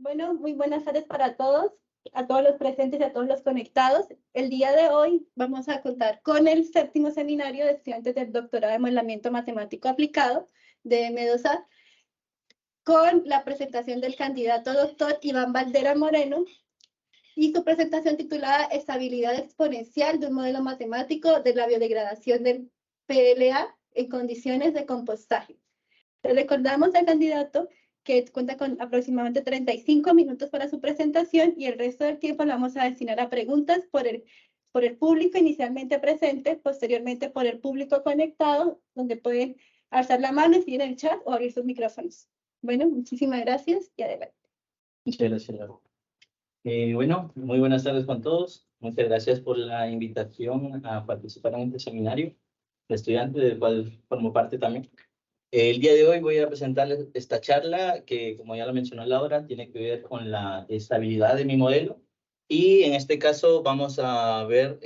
Bueno, muy buenas tardes para todos, a todos los presentes y a todos los conectados. El día de hoy vamos a contar con el séptimo seminario de estudiantes del doctorado de modelamiento matemático aplicado de M2A, con la presentación del candidato doctor Iván Valdera Moreno y su presentación titulada Estabilidad exponencial de un modelo matemático de la biodegradación del PLA en condiciones de compostaje. Le recordamos al candidato que cuenta con aproximadamente 35 minutos para su presentación y el resto del tiempo lo vamos a destinar a preguntas por el público inicialmente presente, posteriormente por el público conectado, donde pueden alzar la mano, escribir en el chat o abrir sus micrófonos. Bueno, muchísimas gracias y adelante. Muchas gracias, Laura. Bueno, muy buenas tardes con todos. Muchas gracias por la invitación a participar en este seminario de estudiantes, del cual formo parte también. El día de hoy voy a presentarles esta charla que, como ya lo mencionó Laura, tiene que ver con la estabilidad de mi modelo. Y en este caso vamos a ver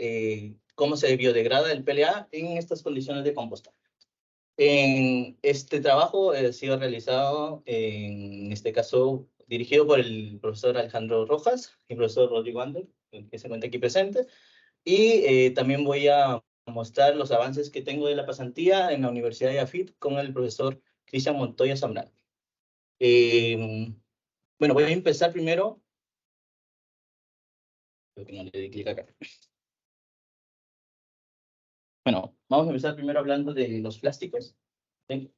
cómo se biodegrada el PLA en estas condiciones de compostaje. En este trabajo ha sido realizado, en este caso, dirigido por el profesor Alejandro Rojas y el profesor Rodrigo Ander, que se encuentra aquí presente. Y también voy a mostrar los avances que tengo de la pasantía en la Universidad de AFIT con el profesor Cristian Montoya Zambrano. Bueno, voy a empezar primero. Creo que no le di clic acá. Bueno, vamos a empezar primero hablando de los plásticos. ¿Sí?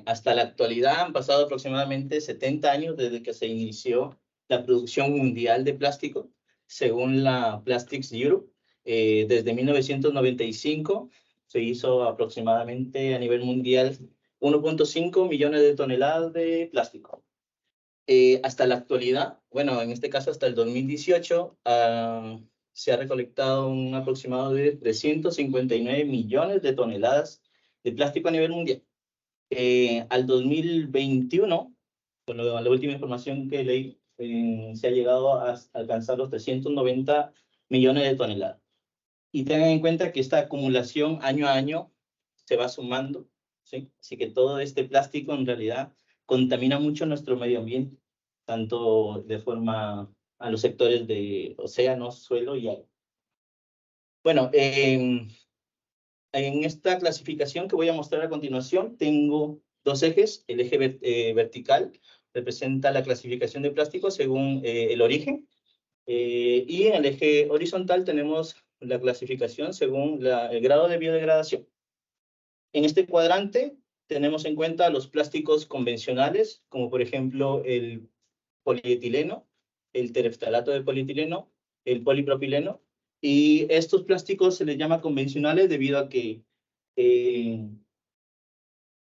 Hasta la actualidad han pasado aproximadamente 70 años desde que se inició la producción mundial de plástico, según la Plastics Europe. Desde 1995 se hizo aproximadamente a nivel mundial 1.5 millones de toneladas de plástico. Hasta la actualidad, bueno, en este caso hasta el 2018, se ha recolectado un aproximado de 359 millones de toneladas de plástico a nivel mundial. Al 2021, con la última información que leí, se ha llegado a alcanzar los 390 millones de toneladas. Y tengan en cuenta que esta acumulación año a año se va sumando, ¿sí? Así que todo este plástico en realidad contamina mucho nuestro medio ambiente, tanto de forma a los sectores de océanos, suelo y agua. Bueno, en esta clasificación que voy a mostrar a continuación, tengo dos ejes. El eje vertical representa la clasificación de plásticos según el origen, y en el eje horizontal tenemos la clasificación según el grado de biodegradación. En este cuadrante tenemos en cuenta los plásticos convencionales, como por ejemplo el polietileno, el tereftalato de polietileno, el polipropileno, y estos plásticos se les llama convencionales debido a que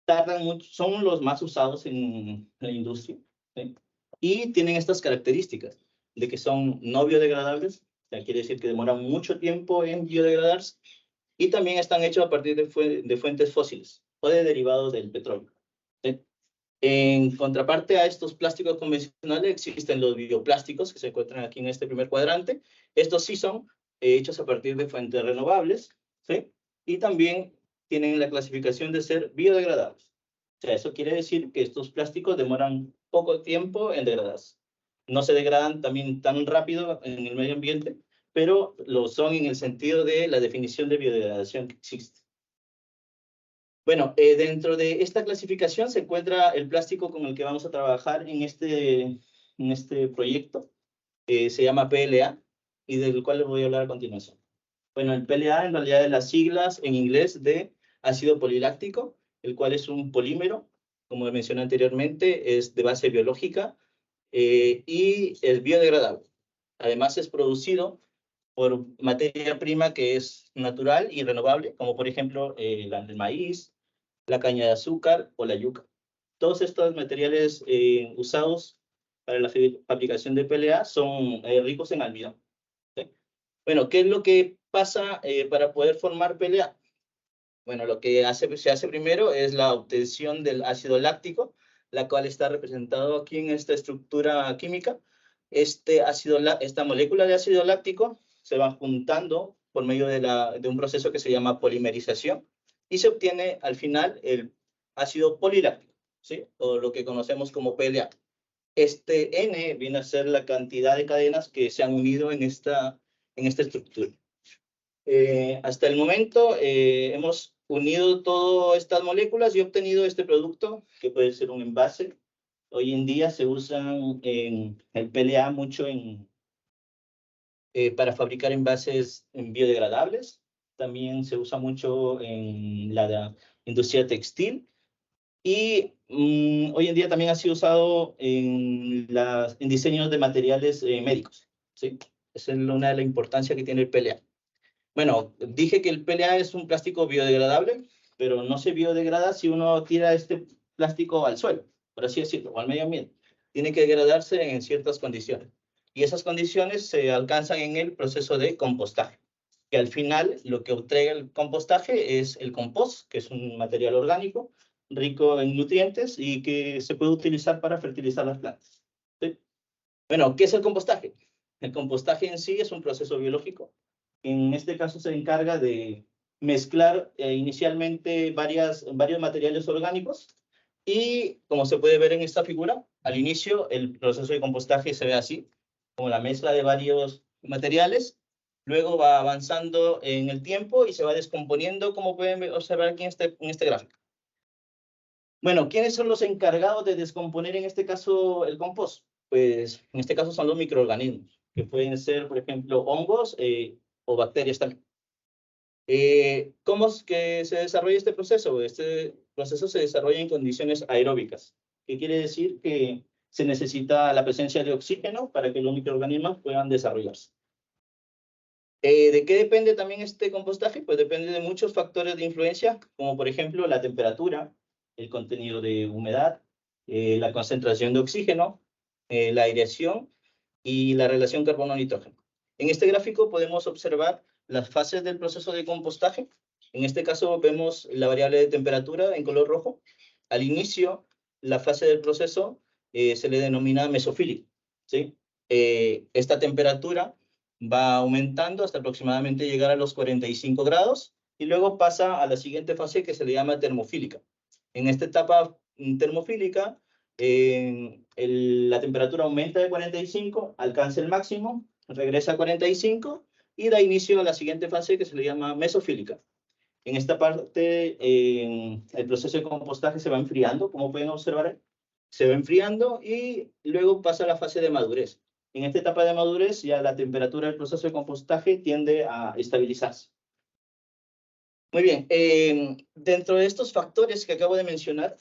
tardan mucho, son los más usados en la industria, ¿sí? Y tienen estas características de que son no biodegradables, o sea, quiere decir que demoran mucho tiempo en biodegradarse, y también están hechos a partir de fuentes fósiles o de derivados del petróleo, ¿sí? En contraparte a estos plásticos convencionales existen los bioplásticos que se encuentran aquí en este primer cuadrante. Estos sí son hechos a partir de fuentes renovables, ¿sí? Y también tienen la clasificación de ser biodegradables. O sea, eso quiere decir que estos plásticos demoran poco tiempo en degradarse. No se degradan también tan rápido en el medio ambiente, pero lo son en el sentido de la definición de biodegradación que existe. Bueno, dentro de esta clasificación se encuentra el plástico con el que vamos a trabajar en este proyecto. Se llama PLA y del cual les voy a hablar a continuación. Bueno, el PLA en realidad es las siglas en inglés de ácido poliláctico, el cual es un polímero, como mencioné anteriormente, es de base biológica y es biodegradable. Además es producido por materia prima que es natural y renovable, como por ejemplo el maíz, la caña de azúcar o la yuca. Todos estos materiales usados para la fabricación de PLA son ricos en almidón, ¿sí? Bueno, ¿qué es lo que pasa para poder formar PLA? Bueno, lo que se hace primero es la obtención del ácido láctico, la cual está representado aquí en esta estructura química. Esta molécula de ácido láctico se va juntando por medio de un proceso que se llama polimerización y se obtiene al final el ácido poliláctico, ¿sí? O lo que conocemos como PLA. Este N viene a ser la cantidad de cadenas que se han unido en esta estructura. Hasta el momento hemos unido todas estas moléculas y obtenido este producto, que puede ser un envase. Hoy en día se usan en el PLA mucho para fabricar envases biodegradables. También se usa mucho en la industria textil. Y hoy en día también ha sido usado en diseños de materiales médicos, ¿sí? Esa es una de las importancias que tiene el PLA. Bueno, dije que el PLA es un plástico biodegradable, pero no se biodegrada si uno tira este plástico al suelo, por así decirlo, o al medio ambiente. Tiene que degradarse en ciertas condiciones. Y esas condiciones se alcanzan en el proceso de compostaje, que al final lo que obtrae el compostaje es el compost, que es un material orgánico rico en nutrientes y que se puede utilizar para fertilizar las plantas, ¿sí? Bueno, ¿qué es el compostaje? El compostaje en sí es un proceso biológico. En este caso se encarga de mezclar inicialmente varios materiales orgánicos y, como se puede ver en esta figura, al inicio el proceso de compostaje se ve así, como la mezcla de varios materiales. Luego va avanzando en el tiempo y se va descomponiendo, como pueden observar aquí en este gráfico. Bueno, ¿quiénes son los encargados de descomponer en este caso el compost? Pues en este caso son los microorganismos, que pueden ser, por ejemplo, hongos o bacterias también. ¿Cómo es que se desarrolla este proceso? Este proceso se desarrolla en condiciones aeróbicas, que quiere decir que se necesita la presencia de oxígeno para que los microorganismos puedan desarrollarse. ¿De qué depende también este compostaje? Pues depende de muchos factores de influencia, como por ejemplo la temperatura, el contenido de humedad, la concentración de oxígeno, la aireación y la relación carbono-nitrógeno. En este gráfico podemos observar las fases del proceso de compostaje. En este caso vemos la variable de temperatura en color rojo. Al inicio, la fase del proceso se le denomina mesofílico, ¿sí? Esta temperatura va aumentando hasta aproximadamente llegar a los 45 grados y luego pasa a la siguiente fase que se le llama termofílica. En esta etapa termofílica, la temperatura aumenta de 45, alcanza el máximo, regresa a 45 y da inicio a la siguiente fase que se le llama mesofílica. En esta parte, el proceso de compostaje se va enfriando, como pueden observar, se va enfriando y luego pasa a la fase de madurez. En esta etapa de madurez, ya la temperatura del proceso de compostaje tiende a estabilizarse. Muy bien, dentro de estos factores que acabo de mencionar,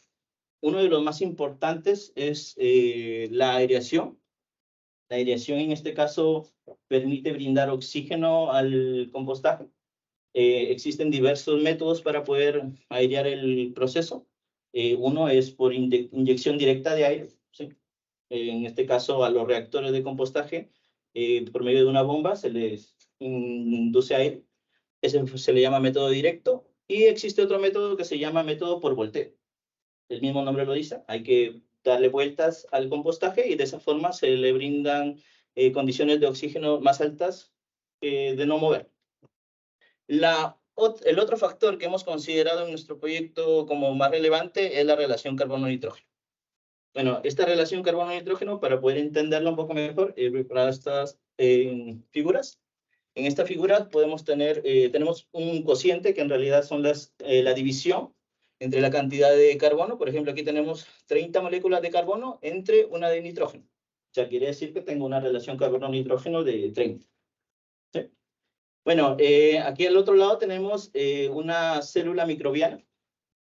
uno de los más importantes es la aireación. La aireación en este caso permite brindar oxígeno al compostaje. Existen diversos métodos para poder airear el proceso. Uno es por inyección directa de aire, ¿sí? En este caso a los reactores de compostaje, por medio de una bomba se les induce aire. Ese se le llama método directo. Y existe otro método que se llama método por volteo. El mismo nombre lo dice, hay que darle vueltas al compostaje y de esa forma se le brindan condiciones de oxígeno más altas de no mover. El otro factor que hemos considerado en nuestro proyecto como más relevante es la relación carbono-nitrógeno. Bueno, esta relación carbono-nitrógeno, para poder entenderla un poco mejor, he preparado estas figuras. En esta figura tenemos un cociente que en realidad son la división entre la cantidad de carbono. Por ejemplo, aquí tenemos 30 moléculas de carbono entre una de nitrógeno. O sea, quiere decir que tengo una relación carbono-nitrógeno de 30. ¿Sí? Bueno, aquí al otro lado tenemos una célula microbiana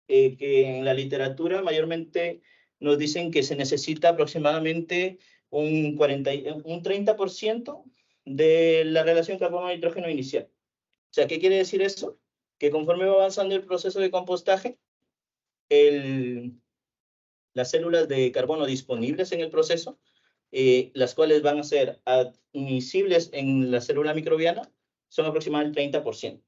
que en la literatura mayormente nos dicen que se necesita aproximadamente un 30% de la relación carbono-nitrógeno inicial. O sea, ¿qué quiere decir eso? Que conforme va avanzando el proceso de compostaje, las células de carbono disponibles en el proceso, las cuales van a ser admisibles en la célula microbiana, son aproximadamente el 30%. O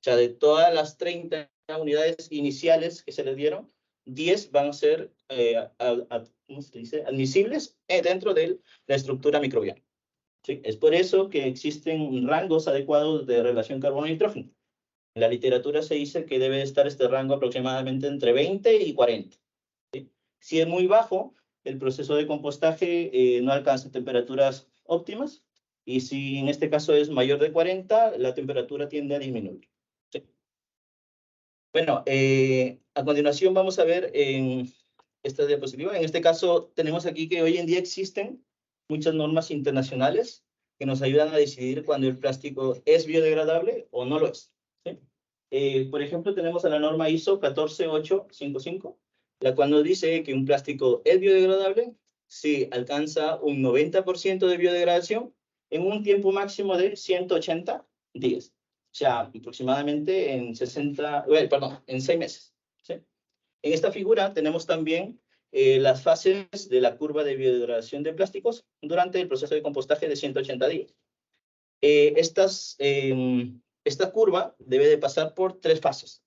sea, de todas las 30 unidades iniciales que se les dieron, 10 van a ser ¿cómo se dice? Admisibles dentro de la estructura microbiana. ¿Sí? Es por eso que existen rangos adecuados de relación carbono-nitrógeno. En la literatura se dice que debe estar este rango aproximadamente entre 20 y 40. ¿Sí? Si es muy bajo, el proceso de compostaje no alcanza temperaturas óptimas, y si en este caso es mayor de 40, la temperatura tiende a disminuir. ¿Sí? Bueno, a continuación vamos a ver en esta diapositiva. En este caso tenemos aquí que hoy en día existen muchas normas internacionales que nos ayudan a decidir cuando el plástico es biodegradable o no lo es. ¿Sí? Por ejemplo, tenemos a la norma ISO 14855, la cual nos dice que un plástico es biodegradable si alcanza un 90% de biodegradación en un tiempo máximo de 180 días. O sea, aproximadamente en 6 meses. ¿Sí? En esta figura tenemos también las fases de la curva de biodegradación de plásticos durante el proceso de compostaje de 180 días. Esta curva debe de pasar por 3 fases.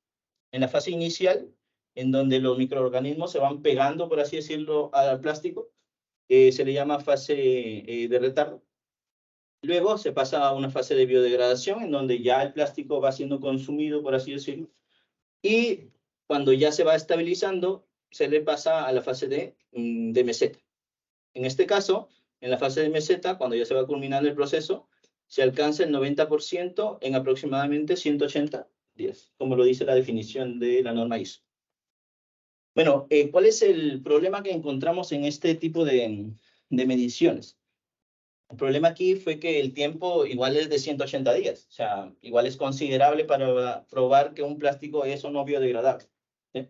En la fase inicial, en donde los microorganismos se van pegando, por así decirlo, al plástico, se le llama fase de retardo. Luego se pasa a una fase de biodegradación, en donde ya el plástico va siendo consumido, por así decirlo. Y cuando ya se va estabilizando, se le pasa a la fase de meseta. En este caso, en la fase de meseta, cuando ya se va culminando el proceso, se alcanza el 90% en aproximadamente 180 días, como lo dice la definición de la norma ISO. Bueno, ¿cuál es el problema que encontramos en este tipo de mediciones? El problema aquí fue que el tiempo igual es de 180 días, o sea, igual es considerable para probar que un plástico es o no biodegradable. ¿Sí?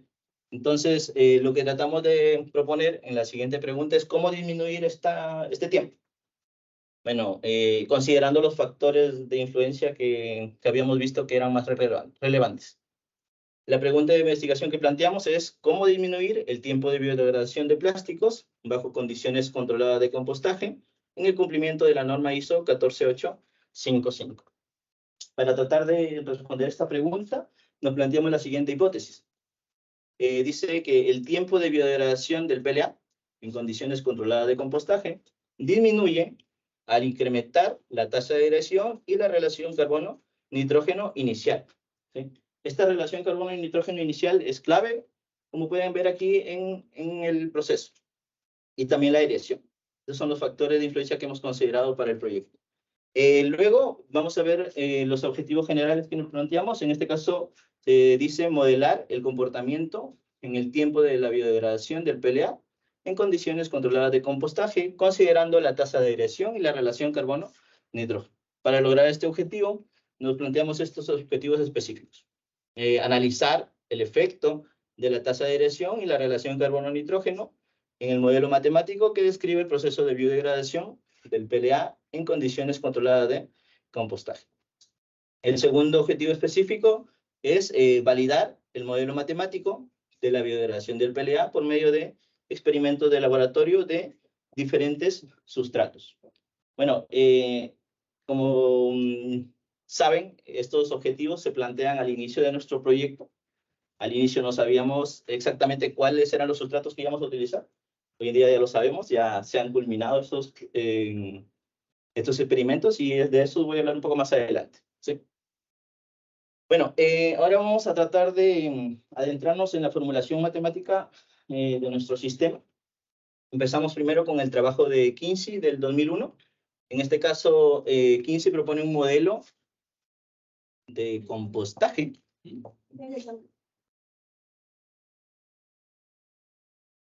Entonces, lo que tratamos de proponer en la siguiente pregunta es cómo disminuir este tiempo. Bueno, considerando los factores de influencia que habíamos visto que eran más relevantes. La pregunta de investigación que planteamos es cómo disminuir el tiempo de biodegradación de plásticos bajo condiciones controladas de compostaje en el cumplimiento de la norma ISO 14855. Para tratar de responder esta pregunta, nos planteamos la siguiente hipótesis. Dice que el tiempo de biodegradación del PLA en condiciones controladas de compostaje disminuye al incrementar la tasa de degradación y la relación carbono-nitrógeno inicial. ¿Sí? Esta relación carbono y nitrógeno inicial es clave, como pueden ver aquí en el proceso, y también la aireación. Esos son los factores de influencia que hemos considerado para el proyecto. Luego vamos a ver los objetivos generales que nos planteamos. En este caso, dice modelar el comportamiento en el tiempo de la biodegradación del PLA en condiciones controladas de compostaje, considerando la tasa de aireación y la relación carbono-nitrógeno. Para lograr este objetivo, nos planteamos estos objetivos específicos. Analizar el efecto de la tasa de aireación y la relación carbono-nitrógeno en el modelo matemático que describe el proceso de biodegradación del PLA en condiciones controladas de compostaje. El segundo objetivo específico es validar el modelo matemático de la biodegradación del PLA por medio de experimentos de laboratorio de diferentes sustratos. Bueno, como saben, estos objetivos se plantean al inicio de nuestro proyecto. Al inicio no sabíamos exactamente cuáles eran los sustratos que íbamos a utilizar. Hoy en día ya lo sabemos, ya se han culminado estos experimentos y de eso voy a hablar un poco más adelante. ¿Sí? Bueno, ahora vamos a tratar de adentrarnos en la formulación matemática de nuestro sistema. Empezamos primero con el trabajo de Kinsey del 2001. En este caso, Kinsey propone un modelo de compostaje.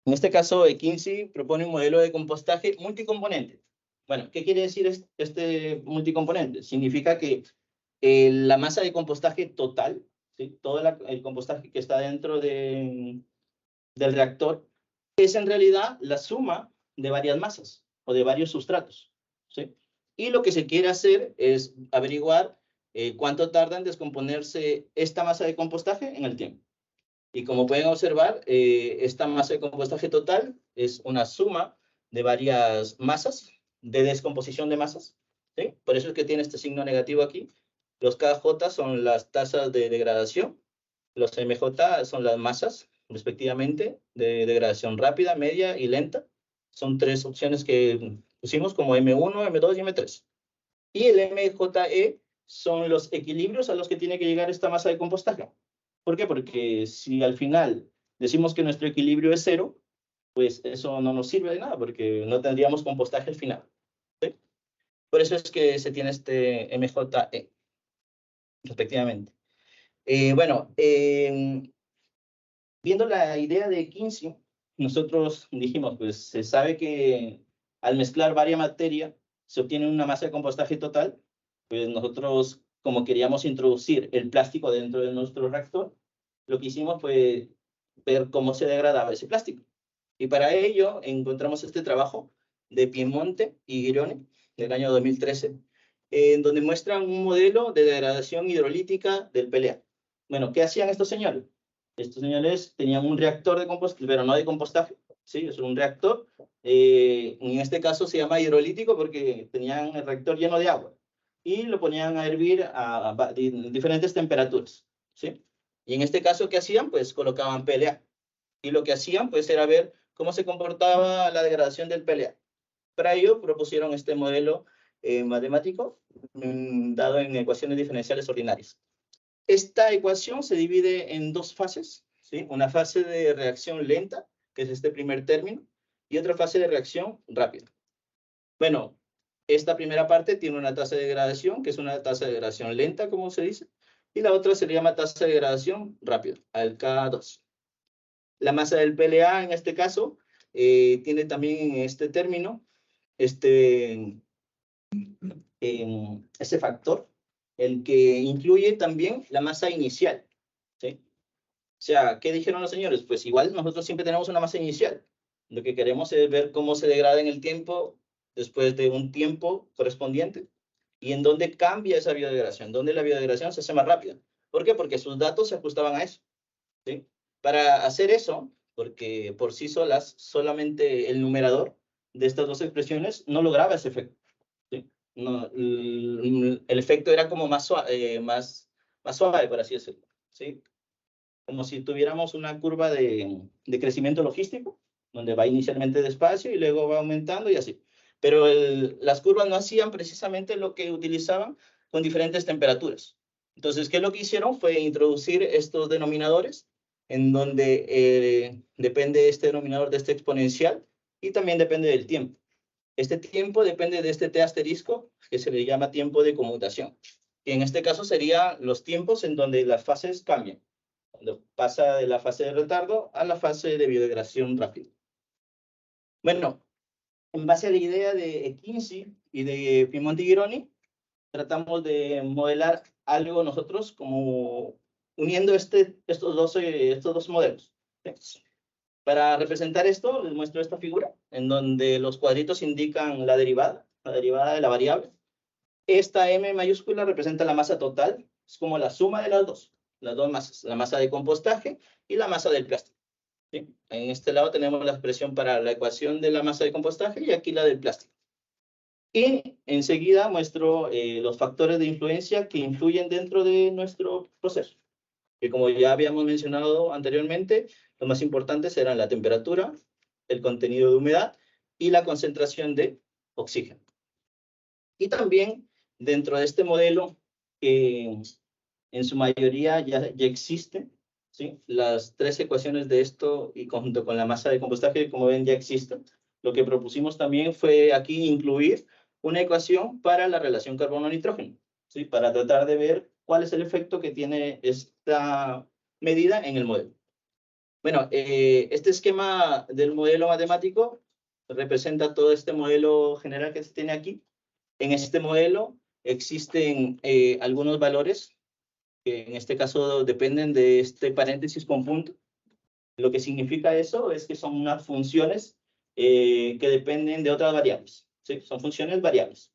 En este caso, Kinsey propone un modelo de compostaje multicomponente. Bueno, ¿qué quiere decir este multicomponente? Significa que la masa de compostaje total, ¿sí? Todo el compostaje que está dentro del reactor, es en realidad la suma de varias masas o de varios sustratos. ¿Sí? Y lo que se quiere hacer es averiguar cuánto tarda en descomponerse esta masa de compostaje en el tiempo. Y como pueden observar, esta masa de compostaje total es una suma de varias masas de descomposición de masas. ¿Sí? Por eso es que tiene este signo negativo aquí. Los KJ son las tasas de degradación, los MJ son las masas, respectivamente, de degradación rápida, media y lenta. Son 3 opciones que pusimos como M1, M2 y M3. Y el MJE son los equilibrios a los que tiene que llegar esta masa de compostaje. ¿Por qué? Porque si al final decimos que nuestro equilibrio es 0, pues eso no nos sirve de nada porque no tendríamos compostaje al final. ¿Sí? Por eso es que se tiene este MJE, respectivamente. Bueno, viendo la idea de Kinsey, nosotros dijimos, pues se sabe que al mezclar varias materias se obtiene una masa de compostaje total, pues nosotros, como queríamos introducir el plástico dentro de nuestro reactor, lo que hicimos fue ver cómo se degradaba ese plástico. Y para ello encontramos este trabajo de Piemonte y Girone, del año 2013, en donde muestran un modelo de degradación hidrolítica del PLA. Bueno, ¿qué hacían estos señores? Estos señores tenían un reactor de compostaje, pero no de compostaje, ¿sí? Es un reactor, en este caso se llama hidrolítico porque tenían el reactor lleno de agua y lo ponían a hervir a diferentes temperaturas, ¿sí? Y en este caso, ¿qué hacían? Pues colocaban PLA. Y lo que hacían, pues, era ver cómo se comportaba la degradación del PLA. Para ello, propusieron este modelo matemático dado en ecuaciones diferenciales ordinarias. Esta ecuación se divide en dos fases, ¿sí? Una fase de reacción lenta, que es este primer término, y otra fase de reacción rápida. Bueno, esta primera parte tiene una tasa de degradación, que es una tasa de degradación lenta, como se dice, y la otra se le llama tasa de degradación rápida, al K2. La masa del PLA, en este caso, tiene también este término, ese factor, el que incluye también la masa inicial, ¿sí? O sea, ¿qué dijeron los señores? Pues igual nosotros siempre tenemos una masa inicial. Lo que queremos es ver cómo se degrada en el tiempo, después de un tiempo correspondiente, y en dónde cambia esa biodegradación, dónde la biodegradación se hace más rápida. ¿Por qué? Porque sus datos se ajustaban a eso, ¿sí? Para hacer eso, porque por sí solas, solamente el numerador de estas dos expresiones no lograba ese efecto, ¿sí? No, el efecto era como más suave, por así decirlo, ¿sí? Como si tuviéramos una curva de crecimiento logístico, donde va inicialmente despacio y luego va aumentando y así. Pero las curvas no hacían precisamente lo que utilizaban con diferentes temperaturas. Entonces, ¿qué es lo que hicieron? Fue introducir estos denominadores, en donde depende este denominador de este exponencial y también depende del tiempo. Este tiempo depende de este t asterisco, que se le llama tiempo de conmutación. Y en este caso serían los tiempos en donde las fases cambian, cuando pasa de la fase de retardo a la fase de biodegradación rápida. Bueno, en base a la idea de Kinsey y de Piemonte y Gironi, tratamos de modelar algo nosotros como uniendo estos dos modelos. ¿Sí? Para representar esto, les muestro esta figura, en donde los cuadritos indican la derivada de la variable. Esta M mayúscula representa la masa total, es como la suma de las dos masas, la masa de compostaje y la masa del plástico. ¿Sí? En este lado tenemos la expresión para la ecuación de la masa de compostaje y aquí la del plástico. Y enseguida muestro los factores de influencia que influyen dentro de nuestro proceso. Que como ya habíamos mencionado anteriormente, los más importantes eran la temperatura, el contenido de humedad y la concentración de oxígeno. Y también dentro de este modelo, que en su mayoría ya existen, ¿sí? Las tres ecuaciones de esto y junto con la masa de compostaje, como ven, ya existen. Lo que propusimos también fue aquí incluir una ecuación para la relación carbono-nitrógeno, ¿sí? Para tratar de ver cuál es el efecto que tiene esta medida en el modelo. Bueno, este esquema del modelo matemático representa todo este modelo general que se tiene aquí. En este modelo existen algunos valores que en este caso dependen de este paréntesis con punto. Lo que significa eso es que son unas funciones que dependen de otras variables, ¿sí? Son funciones variables.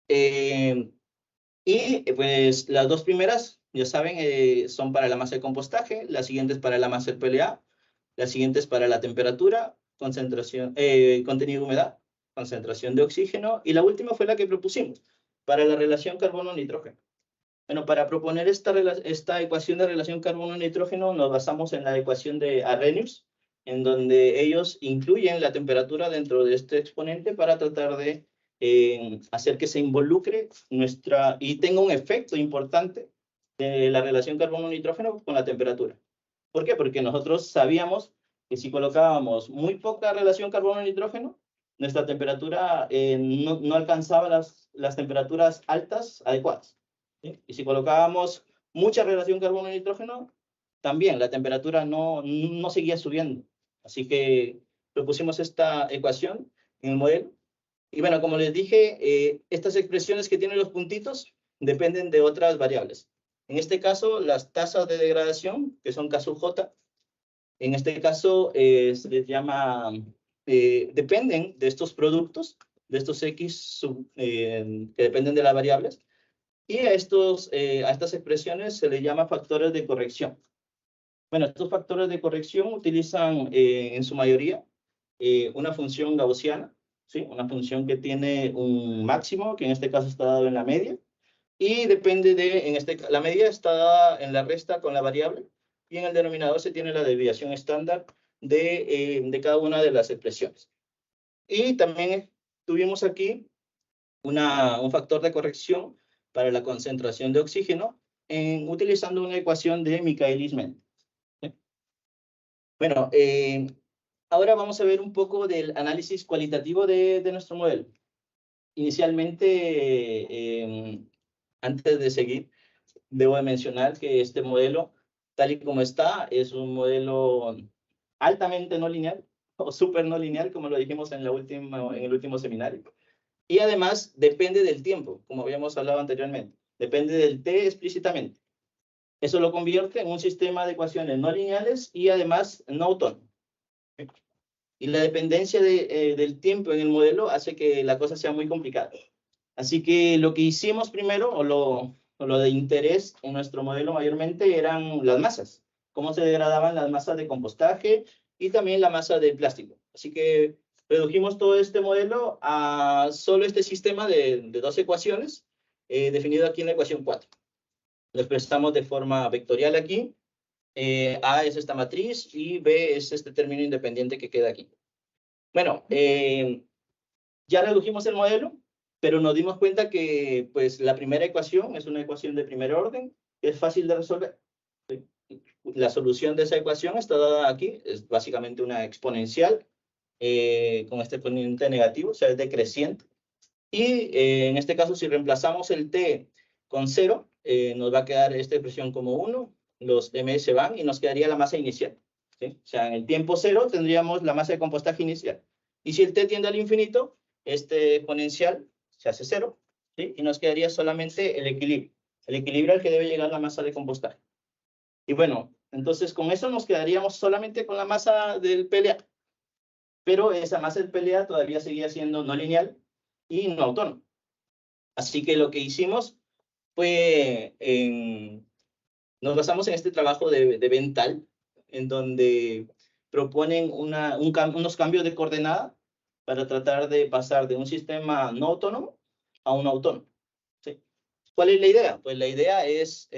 Y pues las dos primeras, ya saben, son para la masa de compostaje, las siguientes para la masa del PLA, las siguientes para la temperatura, concentración, contenido de humedad, concentración de oxígeno, y la última fue la que propusimos, para la relación carbono-nitrógeno. Bueno, para proponer esta ecuación de relación carbono-nitrógeno nos basamos en la ecuación de Arrhenius, en donde ellos incluyen la temperatura dentro de este exponente para tratar de hacer que se involucre y tenga un efecto importante de la relación carbono-nitrógeno con la temperatura. ¿Por qué? Porque nosotros sabíamos que si colocábamos muy poca relación carbono-nitrógeno, nuestra temperatura no alcanzaba las temperaturas altas adecuadas, ¿sí? Y si colocábamos mucha relación carbono-nitrógeno, también la temperatura no seguía subiendo. Así que propusimos esta ecuación en el modelo. Y bueno, como les dije, estas expresiones que tienen los puntitos dependen de otras variables. En este caso, las tasas de degradación, que son caso J, en este caso se les llama, dependen de estos productos, de estos X que dependen de las variables, y a estas expresiones se les llama factores de corrección. Bueno, estos factores de corrección utilizan en su mayoría una función gaussiana, ¿sí? Una función que tiene un máximo, que en este caso está dado en la media, y depende la media está dada en la resta con la variable, y en el denominador se tiene la desviación estándar de cada una de las expresiones. Y también tuvimos aquí un factor de corrección para la concentración de oxígeno utilizando una ecuación de Michaelis-Menten. ¿Sí? Bueno, ahora vamos a ver un poco del análisis cualitativo de nuestro modelo. Inicialmente, antes de seguir, debo de mencionar que este modelo, tal y como está, es un modelo altamente no lineal o súper no lineal, como lo dijimos en el último seminario. Y además depende del tiempo, como habíamos hablado anteriormente. Depende del t explícitamente. Eso lo convierte en un sistema de ecuaciones no lineales y además no autónomo. Y la dependencia del tiempo en el modelo hace que la cosa sea muy complicada. Así que lo que hicimos primero, o lo de interés en nuestro modelo mayormente, eran las masas. Cómo se degradaban las masas de compostaje y también la masa de plástico. Así que redujimos todo este modelo a solo este sistema de dos ecuaciones, definido aquí en la ecuación 4. Lo expresamos de forma vectorial aquí. A es esta matriz y B es este término independiente que queda aquí. Bueno, ya redujimos el modelo, pero nos dimos cuenta que pues, la primera ecuación es una ecuación de primer orden, que es fácil de resolver. La solución de esa ecuación está dada aquí, es básicamente una exponencial con este exponente negativo, o sea, es decreciente. Y en este caso, si reemplazamos el t con 0, nos va a quedar esta expresión como 1, los ms van y nos quedaría la masa inicial. ¿Sí? O sea, en el tiempo 0 tendríamos la masa de compostaje inicial. Y si el t tiende al infinito, este exponencial se hace 0, ¿sí? Y nos quedaría solamente el equilibrio al que debe llegar la masa de compostaje. Y bueno, entonces con eso nos quedaríamos solamente con la masa del PLA. Pero esa masa del PLA todavía seguía siendo no lineal y no autónomo. Así que lo que hicimos fue, nos basamos en este trabajo de Benthal, en donde proponen unos cambios de coordenada para tratar de pasar de un sistema no autónomo a un autónomo. ¿Sí? ¿Cuál es la idea? Pues la idea es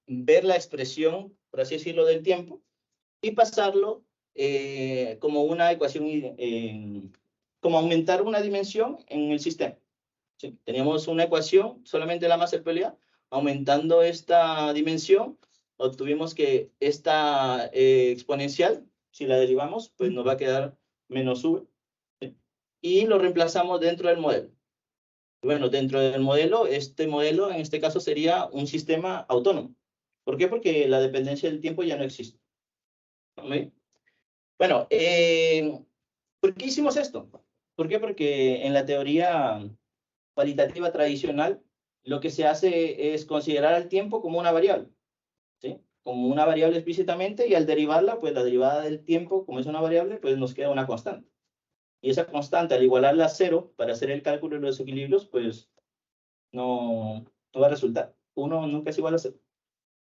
ver la expresión, por así decirlo, del tiempo y pasarlo como una ecuación, como aumentar una dimensión en el sistema. ¿Sí? Teníamos una ecuación, solamente la masa del PLA, aumentando esta dimensión, obtuvimos que esta exponencial, si la derivamos, pues nos va a quedar menos v, ¿sí? Y lo reemplazamos dentro del modelo. Bueno, dentro del modelo, este modelo en este caso sería un sistema autónomo. ¿Por qué? Porque la dependencia del tiempo ya no existe. ¿Sí? Bueno, ¿por qué hicimos esto? ¿Por qué? Porque en la teoría cualitativa tradicional, lo que se hace es considerar al tiempo como una variable, ¿sí? Como una variable explícitamente, y al derivarla, pues la derivada del tiempo, como es una variable, pues nos queda una constante. Y esa constante, al igualarla a 0 para hacer el cálculo de los equilibrios, pues no va a resultar. 1 nunca es igual a 0.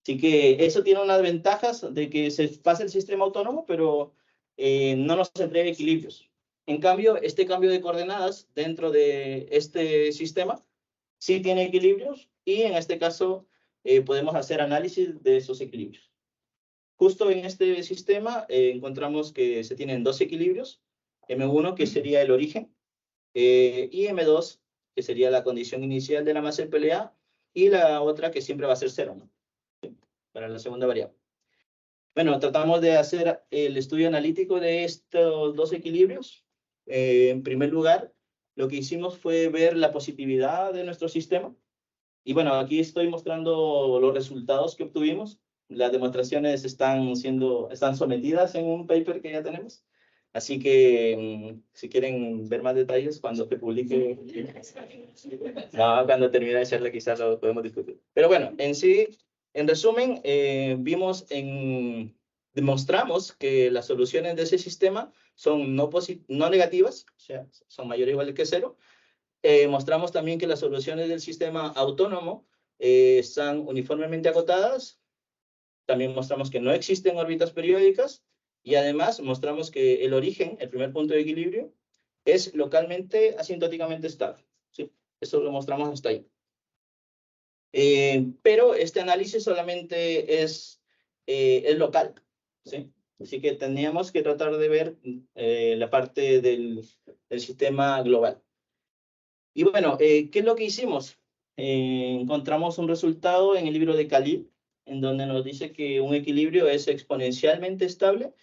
Así que eso tiene unas ventajas de que se pasa el sistema autónomo, pero no nos entrega equilibrios. En cambio, este cambio de coordenadas dentro de este sistema sí tiene equilibrios y en este caso podemos hacer análisis de esos equilibrios. Justo en este sistema encontramos que se tienen dos equilibrios, M1 que sería el origen y M2 que sería la condición inicial de la masa del PLA y la otra que siempre va a ser 0, ¿no? Para la segunda variable. Bueno, tratamos de hacer el estudio analítico de estos dos equilibrios. En primer lugar, lo que hicimos fue ver la positividad de nuestro sistema. Y bueno, aquí estoy mostrando los resultados que obtuvimos. Las demostraciones están sometidas en un paper que ya tenemos. Así que si quieren ver más detalles cuando se publique, no, cuando termine de charla quizás lo podemos discutir. Pero bueno, en sí, en resumen, demostramos que las soluciones de ese sistema son no negativas, o sea, son mayores o iguales que cero. Mostramos también que las soluciones del sistema autónomo están uniformemente acotadas. También mostramos que no existen órbitas periódicas y además mostramos que el origen, el primer punto de equilibrio, es localmente asintóticamente estable. ¿Sí? Eso lo mostramos hasta ahí. Pero este análisis solamente es local. ¿Sí? Así que teníamos que tratar de ver la parte del sistema global. Y bueno, ¿qué es lo que hicimos? Encontramos un resultado en el libro de Khalil, en donde nos dice que un equilibrio es exponencialmente estable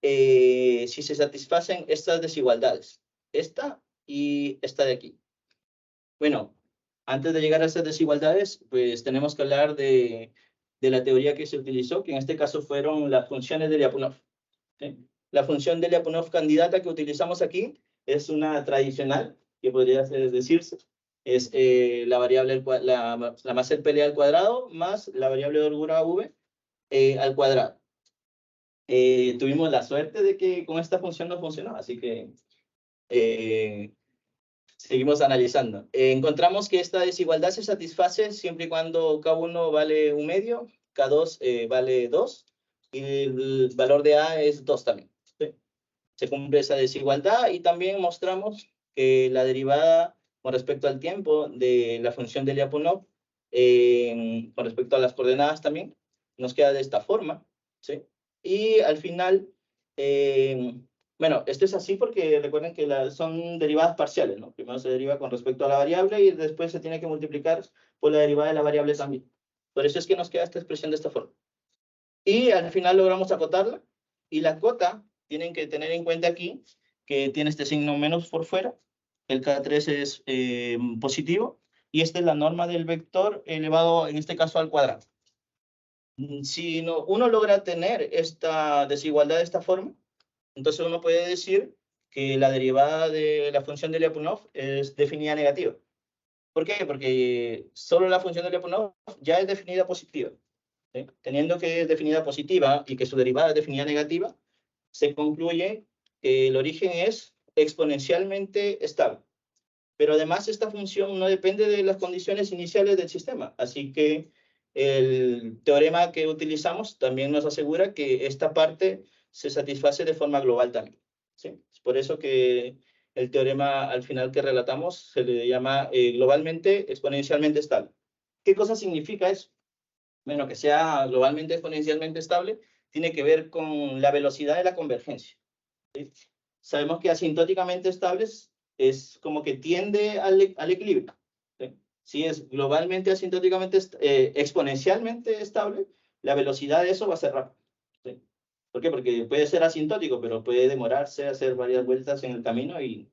si se satisfacen estas desigualdades, esta y esta de aquí. Bueno, antes de llegar a estas desigualdades, pues tenemos que hablar de la teoría que se utilizó, que en este caso fueron las funciones de Lyapunov. ¿Sí? La función de Lyapunov candidata que utilizamos aquí es una tradicional, que podría decirse, es la variable, la masa del PLA al cuadrado más la variable de holgura V al cuadrado. Tuvimos la suerte de que con esta función no funcionó, así que seguimos analizando. Encontramos que esta desigualdad se satisface siempre y cuando K1 vale 1/2, K2 vale 2 y el valor de A es 2 también. ¿Sí? Se cumple esa desigualdad y también mostramos que la derivada con respecto al tiempo de la función de Lyapunov, con respecto a las coordenadas también, nos queda de esta forma. ¿Sí? Y al final, bueno, esto es así porque recuerden que son derivadas parciales, ¿no? Primero se deriva con respecto a la variable y después se tiene que multiplicar por la derivada de la variable también. Por eso es que nos queda esta expresión de esta forma. Y al final logramos acotarla y la cota tienen que tener en cuenta aquí que tiene este signo menos por fuera, el K3 es positivo, y esta es la norma del vector elevado, en este caso, al cuadrado. Si uno logra tener esta desigualdad de esta forma, entonces uno puede decir que la derivada de la función de Lyapunov es definida negativa. ¿Por qué? Porque solo la función de Lyapunov ya es definida positiva. ¿Sí? Teniendo que es definida positiva y que su derivada es definida negativa, se concluye que el origen es exponencialmente estable. Pero además esta función no depende de las condiciones iniciales del sistema. Así que el teorema que utilizamos también nos asegura que esta parte se satisface de forma global también. ¿Sí? Es por eso que el teorema al final que relatamos se le llama globalmente exponencialmente estable. ¿Qué cosa significa eso? Bueno, que sea globalmente exponencialmente estable, tiene que ver con la velocidad de la convergencia. ¿Sí? Sabemos que asintóticamente estables es como que tiende al equilibrio. ¿Sí? Si es globalmente asintóticamente exponencialmente estable, la velocidad de eso va a ser rápida. ¿Sí? ¿Por qué? Porque puede ser asintótico, pero puede demorarse, hacer varias vueltas en el camino y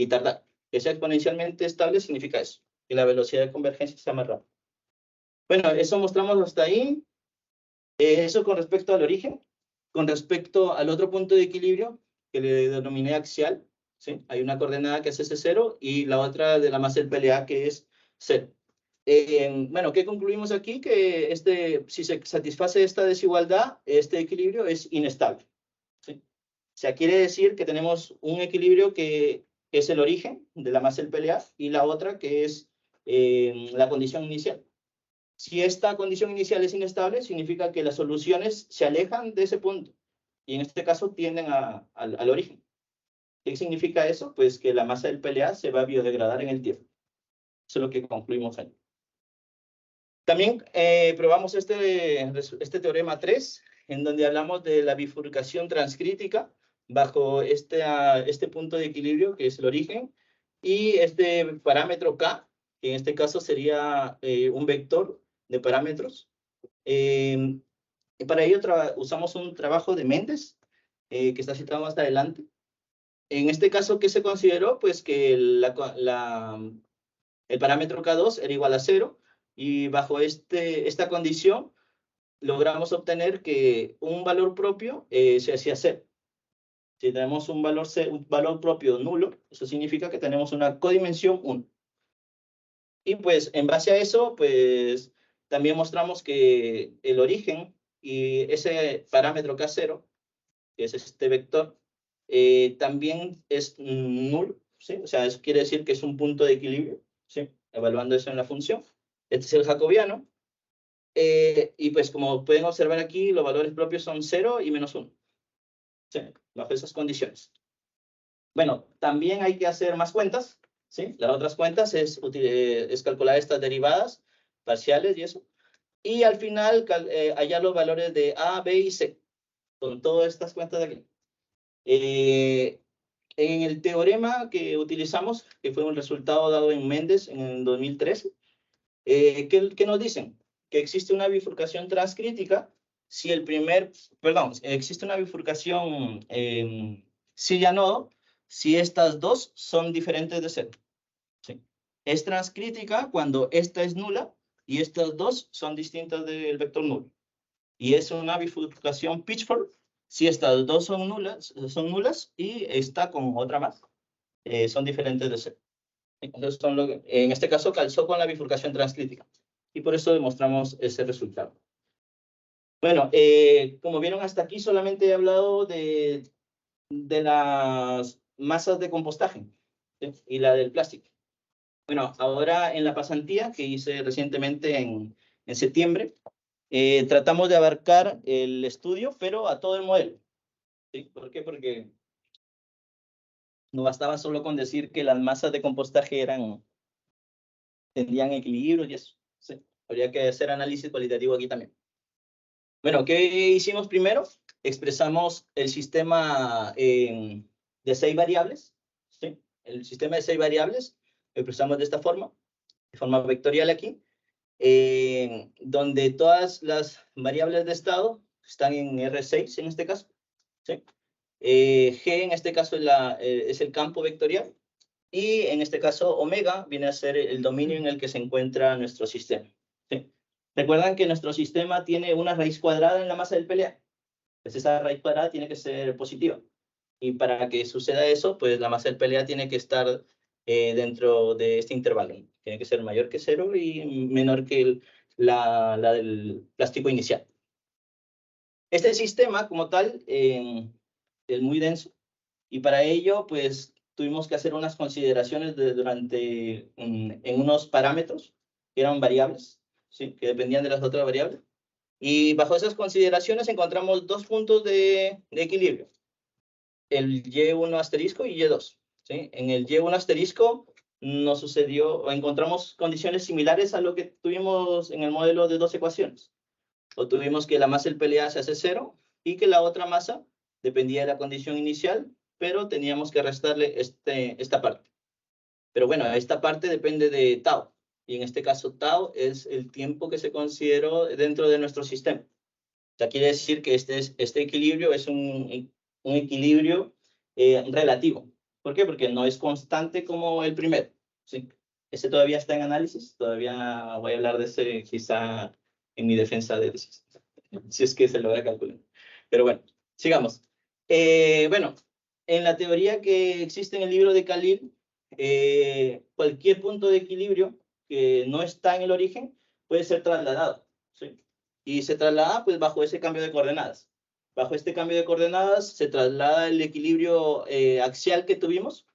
tardar. Que sea exponencialmente estable significa eso, que la velocidad de convergencia sea más rápida. Bueno, eso mostramos hasta ahí. Eso con respecto al origen. Con respecto al otro punto de equilibrio, que le denominé axial, ¿sí? Hay una coordenada que es S0 y la otra de la masa del PLA que es 0. Bueno, ¿qué concluimos aquí? Que si se satisface esta desigualdad, este equilibrio es inestable. ¿Sí? O sea, quiere decir que tenemos un equilibrio que es el origen de la masa del PLA y la otra que es la condición inicial. Si esta condición inicial es inestable, significa que las soluciones se alejan de ese punto y en este caso tienden al origen. ¿Qué significa eso? Pues que la masa del PLA se va a biodegradar en el tiempo. Eso es lo que concluimos ahí. También probamos este teorema 3, en donde hablamos de la bifurcación transcrítica bajo este punto de equilibrio, que es el origen, y este parámetro K, que en este caso sería un vector de parámetros. Y para ello usamos un trabajo de Mendes, que está citado más adelante. En este caso, ¿qué se consideró? Pues que el parámetro K2 era igual a 0, y bajo esta condición logramos obtener que un valor propio se hacía 0. Si tenemos un valor propio nulo, eso significa que tenemos una codimensión 1. Y pues en base a eso, pues también mostramos que el origen y ese parámetro K0, que es este vector, también es nulo, ¿sí? O sea, eso quiere decir que es un punto de equilibrio, ¿sí? Evaluando eso en la función. Este es el jacobiano. Y pues como pueden observar aquí, los valores propios son 0 y -1. ¿Sí? Bajo esas condiciones. Bueno, también hay que hacer más cuentas, ¿sí? Las otras cuentas es calcular estas derivadas parciales y eso. Y al final hallar los valores de A, B y C, con todas estas cuentas de aquí. En el teorema que utilizamos, que fue un resultado dado en Mendes en el 2013, ¿qué nos dicen? Que existe una bifurcación transcrítica si existe una bifurcación silla-nodo si estas dos son diferentes de 0. ¿Sí? Es transcrítica cuando esta es nula y estas dos son distintas del vector nulo. Y es una bifurcación Pitchford si estas dos son nulas y esta con otra más son diferentes de 0. Entonces, en este caso calzó con la bifurcación transcrítica. Y por eso demostramos ese resultado. Bueno, como vieron hasta aquí, solamente he hablado de las masas de compostaje, ¿sí? Y la del plástico. Bueno, ahora en la pasantía que hice recientemente en septiembre, tratamos de abarcar el estudio, pero a todo el modelo. ¿Sí? ¿Por qué? Porque no bastaba solo con decir que las masas de compostaje tenían equilibrio y eso. ¿Sí? Habría que hacer análisis cualitativo aquí también. Bueno, ¿qué hicimos primero? Expresamos el sistema de 6 variables. ¿Sí? El sistema de 6 variables lo expresamos de esta forma, de forma vectorial aquí, donde todas las variables de estado están en R6 en este caso. ¿Sí? G en este caso es el campo vectorial, y en este caso omega viene a ser el dominio en el que se encuentra nuestro sistema. ¿Sí? Recuerdan que nuestro sistema tiene una raíz cuadrada en la masa del PLA. Pues esa raíz cuadrada tiene que ser positiva. Y para que suceda eso, pues la masa del PLA tiene que estar dentro de este intervalo. Tiene que ser mayor que 0 y menor que la del plástico inicial. Este sistema como tal es muy denso, y para ello pues tuvimos que hacer unas consideraciones en unos parámetros que eran variables, ¿sí? Que dependían de las otras variables. Y bajo esas consideraciones encontramos dos puntos de equilibrio, el Y1 asterisco y Y2. ¿Sí? En el Y1 asterisco encontramos condiciones similares a lo que tuvimos en el modelo de 2 ecuaciones. Obtuvimos que la masa del PLA se hace 0 y que la otra masa dependía de la condición inicial, pero teníamos que restarle esta parte. Pero bueno, esta parte depende de tau, y en este caso tau es el tiempo que se consideró dentro de nuestro sistema. O sea, quiere decir que este equilibrio es un equilibrio relativo. ¿Por qué? Porque no es constante como el primero. ¿Sí? Ese todavía está en análisis, todavía voy a hablar de ese quizá en mi defensa de tesis, si es que se logra calcular. Pero bueno, sigamos. Bueno, en la teoría que existe en el libro de Khalil, cualquier punto de equilibrio que no está en el origen puede ser trasladado, ¿sí? Y se traslada pues bajo ese cambio de coordenadas. Bajo este cambio de coordenadas se traslada el equilibrio axial que tuvimos,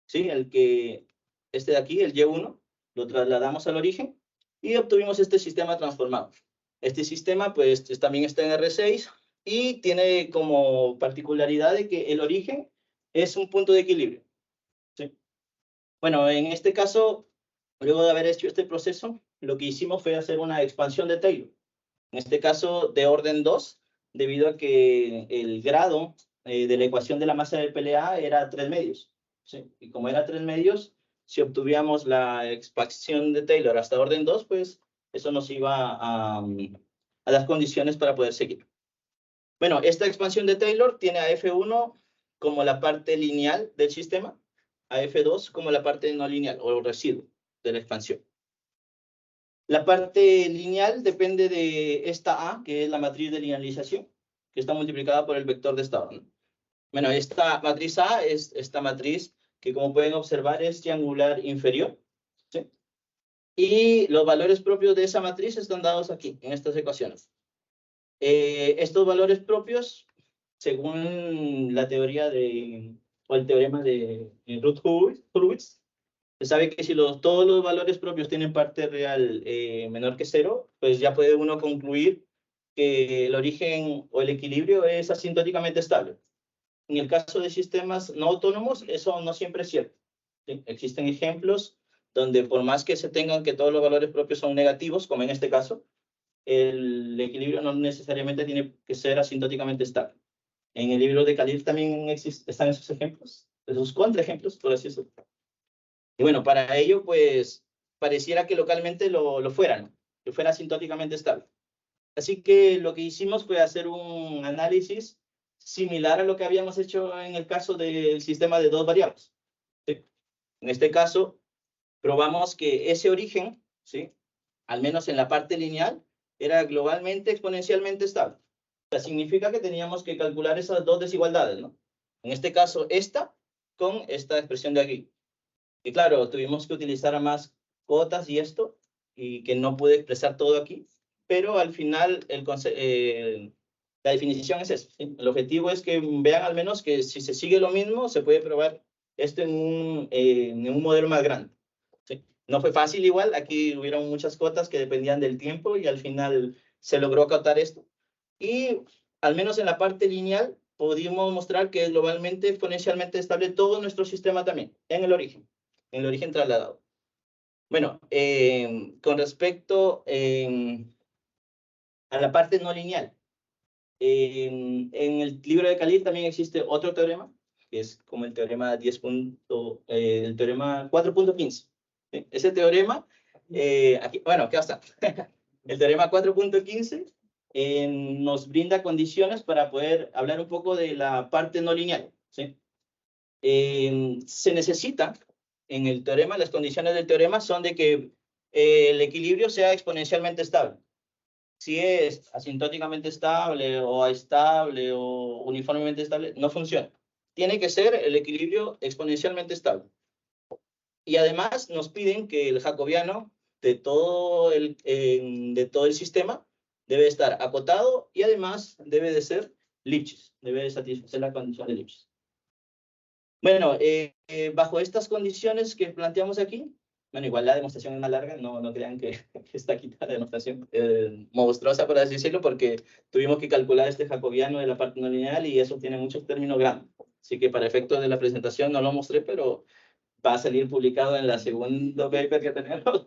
¿sí? Este de aquí, el Y1, lo trasladamos al origen y obtuvimos este sistema transformado. Este sistema pues también está en R6 y tiene como particularidad de que el origen es un punto de equilibrio. ¿Sí? Bueno, en este caso, luego de haber hecho este proceso, lo que hicimos fue hacer una expansión de Taylor. En este caso de orden 2, debido a que el grado de la ecuación de la masa del PLA era 3 medios. ¿Sí? Y como era 3 medios, si obtuviéramos la expansión de Taylor hasta orden 2, pues eso nos iba a dar condiciones para poder seguir. Bueno, esta expansión de Taylor tiene a F1 como la parte lineal del sistema, a F2 como la parte no lineal o residuo de la expansión. La parte lineal depende de esta A, que es la matriz de linealización, que está multiplicada por el vector de estado, ¿no? Bueno, esta matriz A es esta matriz que, como pueden observar, es triangular inferior, ¿sí? Y los valores propios de esa matriz están dados aquí, en estas ecuaciones. Estos valores propios, según la teoría o el teorema de Ruth-Hurwitz, se sabe que si todos los valores propios tienen parte real menor que 0, pues ya puede uno concluir que el origen o el equilibrio es asintóticamente estable. En el caso de sistemas no autónomos, eso no siempre es cierto, ¿sí? Existen ejemplos donde por más que se tengan que todos los valores propios son negativos, como en este caso, el equilibrio no necesariamente tiene que ser asintóticamente estable. En el libro de Khalil también están esos ejemplos, esos contraejemplos, por así decirlo. Y bueno, para ello, pues, pareciera que localmente lo fuera, ¿no? Que fuera asintóticamente estable. Así que lo que hicimos fue hacer un análisis similar a lo que habíamos hecho en el caso del sistema de dos variables, ¿sí? En este caso, probamos que ese origen, ¿sí?, al menos en la parte lineal, era globalmente exponencialmente estable. O sea, significa que teníamos que calcular esas dos desigualdades, ¿no? En este caso, esta con esta expresión de aquí. Y claro, tuvimos que utilizar más cotas y esto, y que no pude expresar todo aquí, pero al final la definición es eso, ¿sí? El objetivo es que vean al menos que si se sigue lo mismo, se puede probar esto en un modelo más grande, ¿sí? No fue fácil igual, aquí hubieron muchas cotas que dependían del tiempo y al final se logró acotar esto. Y al menos en la parte lineal pudimos mostrar que es globalmente exponencialmente estable todo nuestro sistema también, en el origen trasladado. Bueno, con respecto a la parte no lineal, en el libro de Khalil también existe otro teorema, que es como el teorema 10. El teorema 4.15. ¿Sí? Ese teorema, aquí, bueno, ¿qué está? El teorema 4.15 nos brinda condiciones para poder hablar un poco de la parte no lineal, ¿sí? Se necesita, en el teorema, las condiciones del teorema son de que el equilibrio sea exponencialmente estable. Si es asintóticamente estable o uniformemente estable, no funciona. Tiene que ser el equilibrio exponencialmente estable. Y además nos piden que el jacobiano de todo el sistema debe estar acotado y además debe de ser Lipschitz, debe de satisfacer la condición de Lipschitz. Bueno, bajo estas condiciones que planteamos aquí, bueno, igual la demostración es más larga, no crean que está aquí la demostración monstruosa, por así decirlo, porque tuvimos que calcular este jacobiano de la parte no lineal y eso tiene muchos términos grandes. Así que para efectos de la presentación no lo mostré, pero va a salir publicado en la segundo paper que tenemos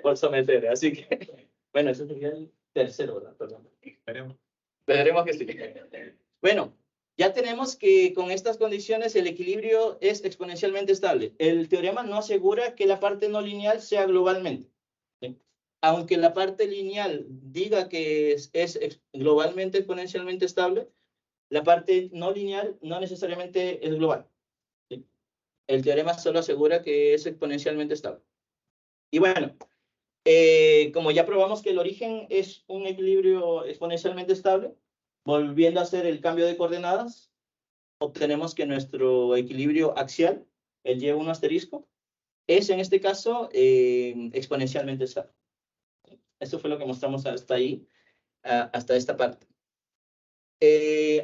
por someter. Así que, bueno, eso sería el tercero, ¿verdad? Perdón. Veremos que sí. Bueno, ya tenemos que con estas condiciones el equilibrio es exponencialmente estable. El teorema no asegura que la parte no lineal sea globalmente, ¿sí? Aunque la parte lineal diga que es globalmente exponencialmente estable, la parte no lineal no necesariamente es global, ¿sí? El teorema solo asegura que es exponencialmente estable. Y bueno, como ya probamos que el origen es un equilibrio exponencialmente estable, volviendo a hacer el cambio de coordenadas, obtenemos que nuestro equilibrio axial, el Y1 asterisco, es en este caso exponencialmente estable. Esto fue lo que mostramos hasta ahí, hasta esta parte.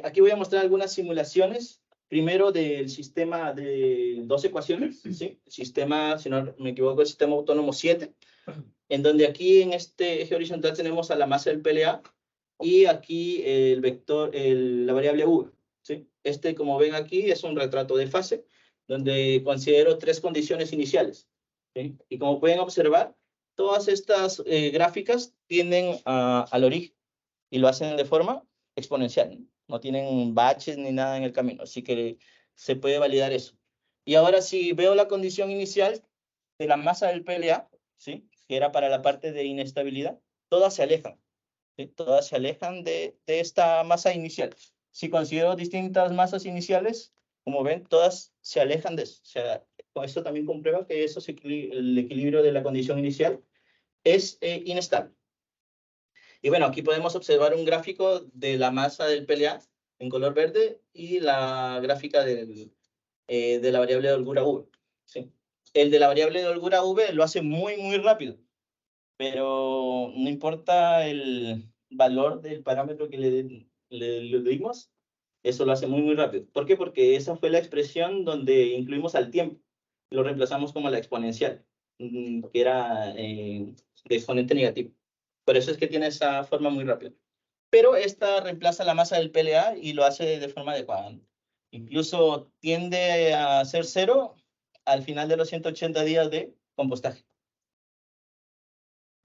Aquí voy a mostrar algunas simulaciones. Primero del sistema de dos ecuaciones, ¿sí? El sistema, si no me equivoco, el sistema autónomo 7, en donde aquí en este eje horizontal tenemos a la masa del PLA y aquí el vector, la variable U, ¿sí? Este, como ven aquí, es un retrato de fase, donde considero tres condiciones iniciales, ¿sí? Y como pueden observar, todas estas gráficas tienden al origen y lo hacen de forma exponencial. No tienen baches ni nada en el camino, así que se puede validar eso. Y ahora si veo la condición inicial de la masa del PLA, ¿sí?, que era para la parte de inestabilidad, todas se alejan, ¿sí? Todas se alejan de esta masa inicial. si considero distintas masas iniciales, como ven, todas se alejan de eso. O sea, con esto también comprueba que el equilibrio de la condición inicial es inestable. Y bueno, aquí podemos observar un gráfico de la masa del PLA en color verde y la gráfica de la variable de holgura V. ¿Sí? El de la variable de holgura V lo hace muy, muy rápido, pero no importa el valor del parámetro que le dimos, eso lo hace muy, muy rápido. ¿Por qué? Porque esa fue la expresión donde incluimos al tiempo. Lo reemplazamos como la exponencial, que era de exponente negativo. Por eso es que tiene esa forma muy rápida. Pero esta reemplaza la masa del PLA y lo hace de forma adecuada. Incluso tiende a ser cero al final de los 180 días de compostaje.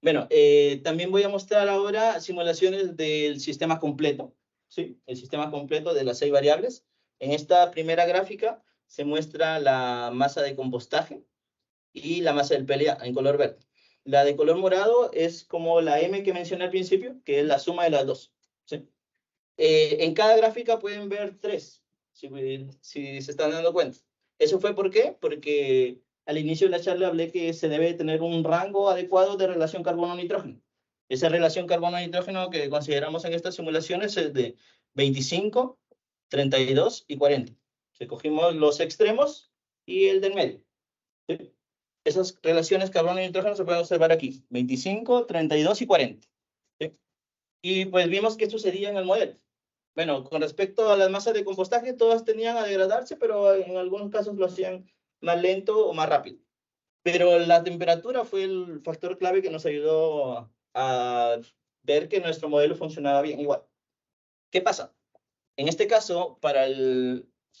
Bueno, también voy a mostrar ahora simulaciones del sistema completo, ¿sí? El sistema completo de las 6 variables. En esta primera gráfica se muestra la masa de compostaje y la masa del PLA en color verde. La de color morado es como la M que mencioné al principio, que es la suma de las dos, ¿sí? En cada gráfica pueden ver 3, si se están dando cuenta. ¿Eso fue por qué? Porque al inicio de la charla hablé que se debe tener un rango adecuado de relación carbono-nitrógeno. Esa relación carbono-nitrógeno que consideramos en estas simulaciones es de 25, 32 y 40. Si cogimos los extremos y el del medio. ¿Sí? Esas relaciones carbono-nitrógeno se pueden observar aquí, 25, 32 y 40. ¿Sí? Y pues vimos qué sucedía en el modelo. Bueno, con respecto a las masas de compostaje, todas tenían a degradarse, pero en algunos casos lo hacían más lento o más rápido. Pero la temperatura fue el factor clave que nos ayudó a ver que nuestro modelo funcionaba bien igual. ¿Qué pasa? En este caso,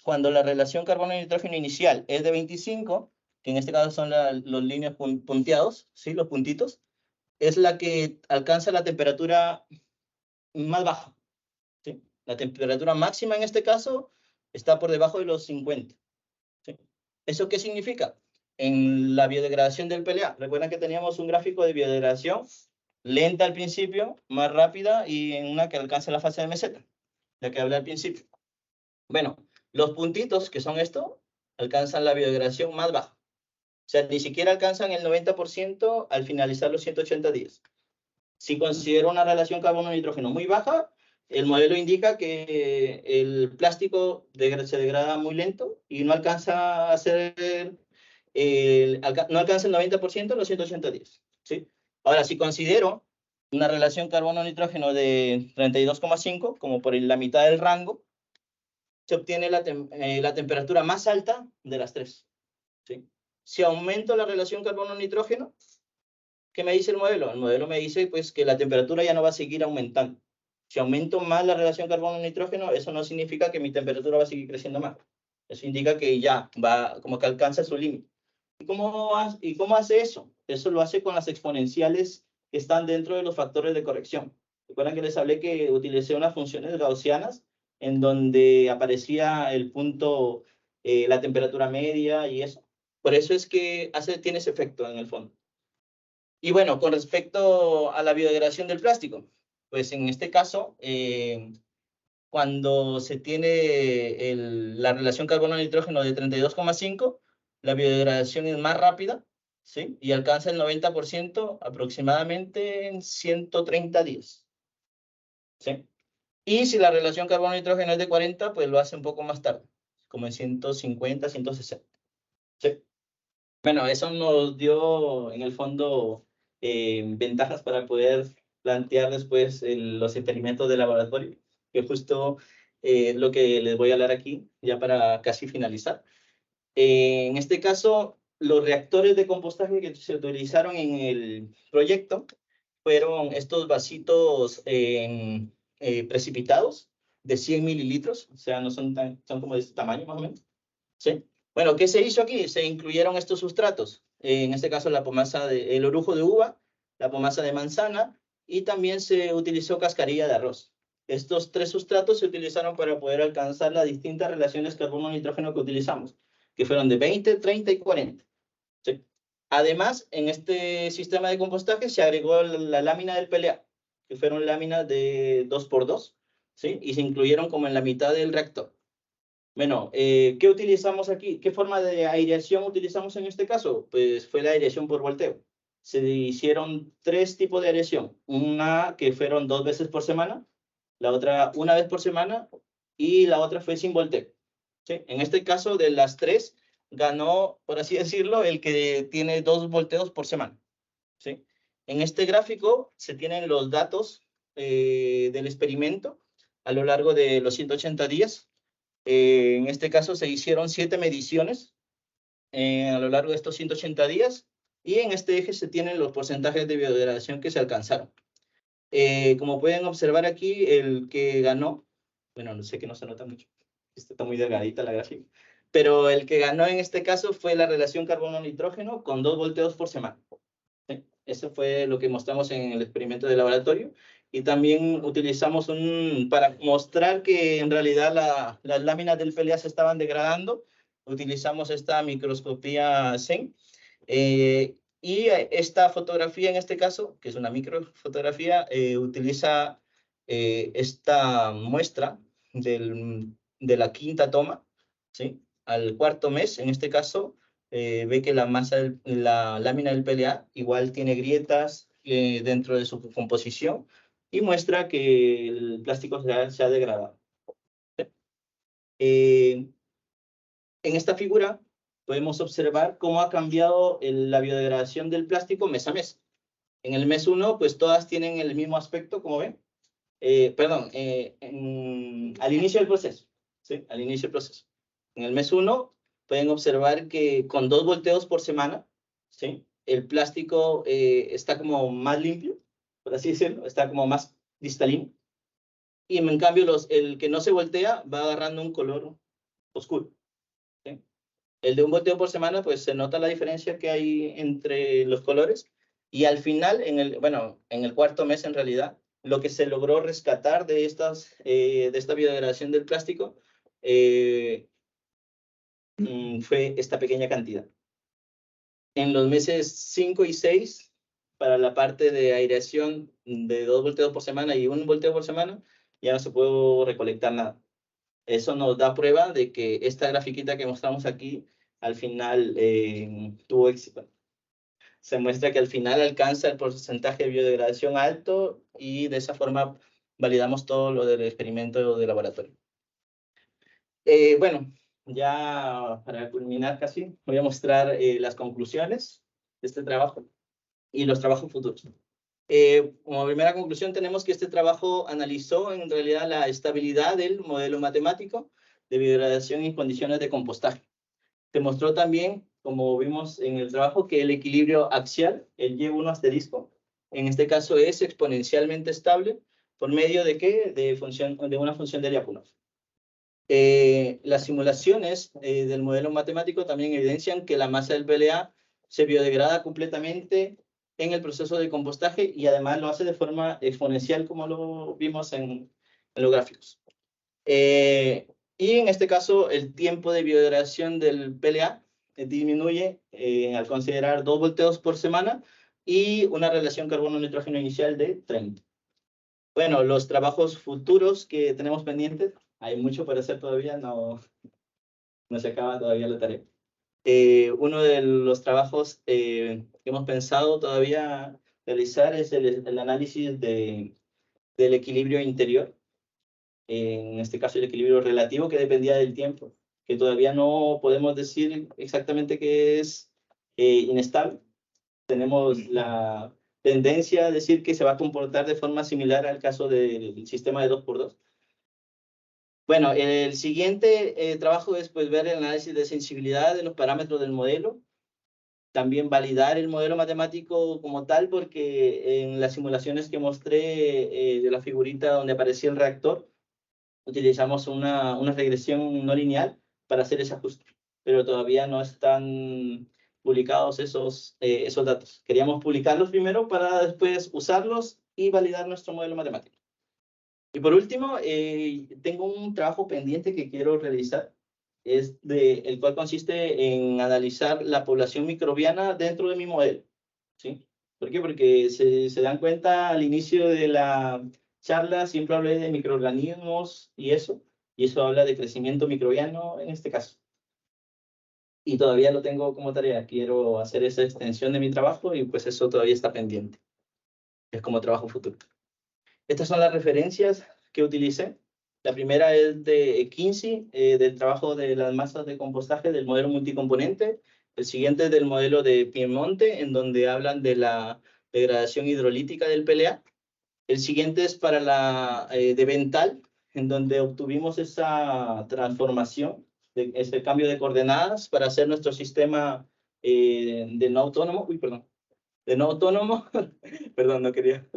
cuando la relación carbono-nitrógeno inicial es de 25, que en este caso son los líneas punteados, ¿sí? Los puntitos, es la que alcanza la temperatura más baja. ¿Sí? La temperatura máxima en este caso está por debajo de los 50. ¿Sí? ¿Eso qué significa? En la biodegradación del PLA, recuerdan que teníamos un gráfico de biodegradación lenta al principio, más rápida y en una que alcanza la fase de meseta, la que hablé al principio. Bueno, los puntitos, que son esto, alcanzan la biodegradación más baja. O sea, ni siquiera alcanzan el 90% al finalizar los 180 días. Si considero una relación carbono-nitrógeno muy baja, el modelo indica que el plástico se degrada muy lento y no alcanza a ser, no alcanza el 90% en los 180 días. ¿Sí? Ahora, si considero una relación carbono-nitrógeno de 32,5, como por la mitad del rango, se obtiene la temperatura más alta de las 3. ¿Sí? Si aumento la relación carbono-nitrógeno, ¿qué me dice el modelo? El modelo me dice pues, que la temperatura ya no va a seguir aumentando. Si aumento más la relación carbono-nitrógeno, eso no significa que mi temperatura va a seguir creciendo más. Eso indica que ya va, como que alcanza su límite. ¿Y cómo hace eso? Eso lo hace con las exponenciales que están dentro de los factores de corrección. Recuerdan que les hablé que utilicé unas funciones gaussianas en donde aparecía el punto, la temperatura media y eso. Por eso es que tiene ese efecto en el fondo. Y bueno, con respecto a la biodegradación del plástico, pues en este caso, cuando se tiene la relación carbono-nitrógeno de 32,5, la biodegradación es más rápida, ¿sí? Y alcanza el 90% aproximadamente en 130 días. ¿Sí? Y si la relación carbono-nitrógeno es de 40, pues lo hace un poco más tarde, como en 150, 160. ¿Sí? Bueno, eso nos dio en el fondo ventajas para poder plantear después los experimentos de laboratorio, que justo lo que les voy a hablar aquí, ya para casi finalizar. En este caso, los reactores de compostaje que se utilizaron en el proyecto fueron estos vasitos precipitados de 100 mililitros, o sea, no son son como de este tamaño más o menos. ¿Sí? Bueno, ¿qué se hizo aquí? Se incluyeron estos sustratos, en este caso el orujo de uva, la pomasa de manzana y también se utilizó cascarilla de arroz. Estos 3 sustratos se utilizaron para poder alcanzar las distintas relaciones carbono-nitrógeno que utilizamos, que fueron de 20, 30 y 40. ¿Sí? Además, en este sistema de compostaje se agregó la lámina del PLA, que fueron láminas de 2x2, ¿sí? Y se incluyeron como en la mitad del reactor. Bueno, ¿qué utilizamos aquí? ¿Qué forma de aireación utilizamos en este caso? Pues fue la aireación por volteo. Se hicieron 3 tipos de aireación. Una que fueron 2 veces por semana, la otra 1 vez por semana y la otra fue sin volteo. ¿Sí? En este caso, de las 3, ganó, por así decirlo, el que tiene 2 volteos por semana. ¿Sí? En este gráfico se tienen los datos del experimento a lo largo de los 180 días. En este caso se hicieron 7 mediciones a lo largo de estos 180 días y en este eje se tienen los porcentajes de biodegradación que se alcanzaron. Como pueden observar aquí, el que ganó, bueno, no sé que no se nota mucho, está muy delgadita la gráfica, pero el que ganó en este caso fue la relación carbono-nitrógeno con 2 volteos por semana. ¿Sí? Eso fue lo que mostramos en el experimento de laboratorio. Y también utilizamos para mostrar que en realidad las láminas del PLA se estaban degradando, utilizamos esta microscopía SEM. Y esta fotografía en este caso, que es una microfotografía, utiliza esta muestra de la 5ª toma, ¿sí? Al 4.º mes, en este caso, ve que la lámina del PLA igual tiene grietas dentro de su composición y muestra que el plástico se ha degradado. En esta figura podemos observar cómo ha cambiado la biodegradación del plástico mes a mes. En el mes 1, pues todas tienen el mismo aspecto, como ven. Al inicio del proceso. ¿Sí? Al inicio del proceso. En el mes 1 pueden observar que con 2 volteos por semana, ¿sí? El plástico está como más limpio, por así decirlo, está como más cristalino. Y en cambio el que no se voltea va agarrando un color oscuro. ¿Sí? El de 1 volteo por semana, pues se nota la diferencia que hay entre los colores. Y al final, en el 4.º mes en realidad, lo que se logró rescatar de esta biodegradación del plástico fue esta pequeña cantidad. En los meses 5 y 6, para la parte de aireación de 2 volteos por semana y 1 volteo por semana, ya no se puede recolectar nada. Eso nos da prueba de que esta grafiquita que mostramos aquí, al final tuvo éxito. Se muestra que al final alcanza el porcentaje de biodegradación alto y de esa forma validamos todo lo del experimento de laboratorio. Bueno, ya para culminar casi, voy a mostrar las conclusiones de este trabajo y los trabajos futuros. Como primera conclusión tenemos que este trabajo analizó en realidad la estabilidad del modelo matemático de biodegradación en condiciones de compostaje. Se mostró también, como vimos en el trabajo, que el equilibrio axial, el Y1 asterisco, en este caso es exponencialmente estable, ¿por medio de qué? De una función de Lyapunov. Las simulaciones del modelo matemático también evidencian que la masa del PLA se biodegrada completamente en el proceso de compostaje y además lo hace de forma exponencial, como lo vimos en los gráficos. Y en este caso, el tiempo de biodegradación del PLA disminuye al considerar 2 volteos por semana y una relación carbono-nitrógeno inicial de 30. Bueno, los trabajos futuros que tenemos pendientes, hay mucho para hacer todavía, no se acaba todavía la tarea. Uno de los trabajos que hemos pensado todavía realizar es el análisis del equilibrio interior. En este caso el equilibrio relativo que dependía del tiempo, que todavía no podemos decir exactamente que es inestable. Tenemos la tendencia a decir que se va a comportar de forma similar al caso del sistema de 2x2. Bueno, el siguiente trabajo es pues, ver el análisis de sensibilidad de los parámetros del modelo, también validar el modelo matemático como tal, porque en las simulaciones que mostré de la figurita donde aparecía el reactor, utilizamos una regresión no lineal para hacer ese ajuste, pero todavía no están publicados esos datos. Queríamos publicarlos primero para después usarlos y validar nuestro modelo matemático. Y por último, tengo un trabajo pendiente que quiero realizar, el cual consiste en analizar la población microbiana dentro de mi modelo. ¿Sí? ¿Por qué? Porque se dan cuenta al inicio de la charla siempre hablé de microorganismos y eso habla de crecimiento microbiano en este caso. Y todavía lo tengo como tarea, quiero hacer esa extensión de mi trabajo y pues eso todavía está pendiente. Es como trabajo futuro. Estas son las referencias que utilicé. La primera es de Kinsey, del trabajo de las masas de compostaje del modelo multicomponente. El siguiente es del modelo de Piemonte, en donde hablan de la degradación hidrolítica del PLA. El siguiente es para la de Bental, en donde obtuvimos esa transformación, ese cambio de coordenadas para hacer nuestro sistema de no autónomo. Uy, perdón. De no autónomo. Perdón, no quería.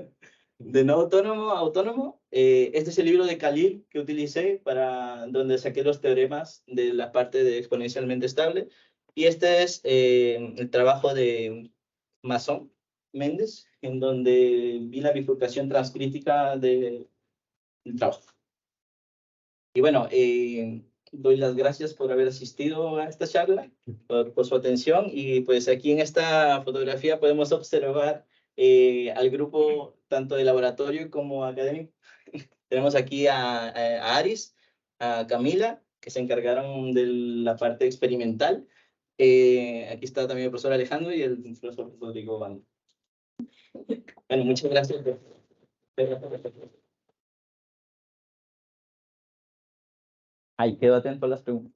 De no autónomo a autónomo. Este es el libro de Khalil que utilicé para donde saqué los teoremas de la parte de exponencialmente estable. Y este es el trabajo de Masson Méndez, en donde vi la bifurcación transcrítica del trabajo. Y bueno, doy las gracias por haber asistido a esta charla, por su atención. Y pues aquí en esta fotografía podemos observar al grupo tanto de laboratorio como académico. Tenemos aquí a Aris, a Camila, que se encargaron de la parte experimental. Aquí está también el profesor Alejandro y el profesor Rodrigo Bando. Bueno, muchas gracias. Ahí quedo atento a las preguntas.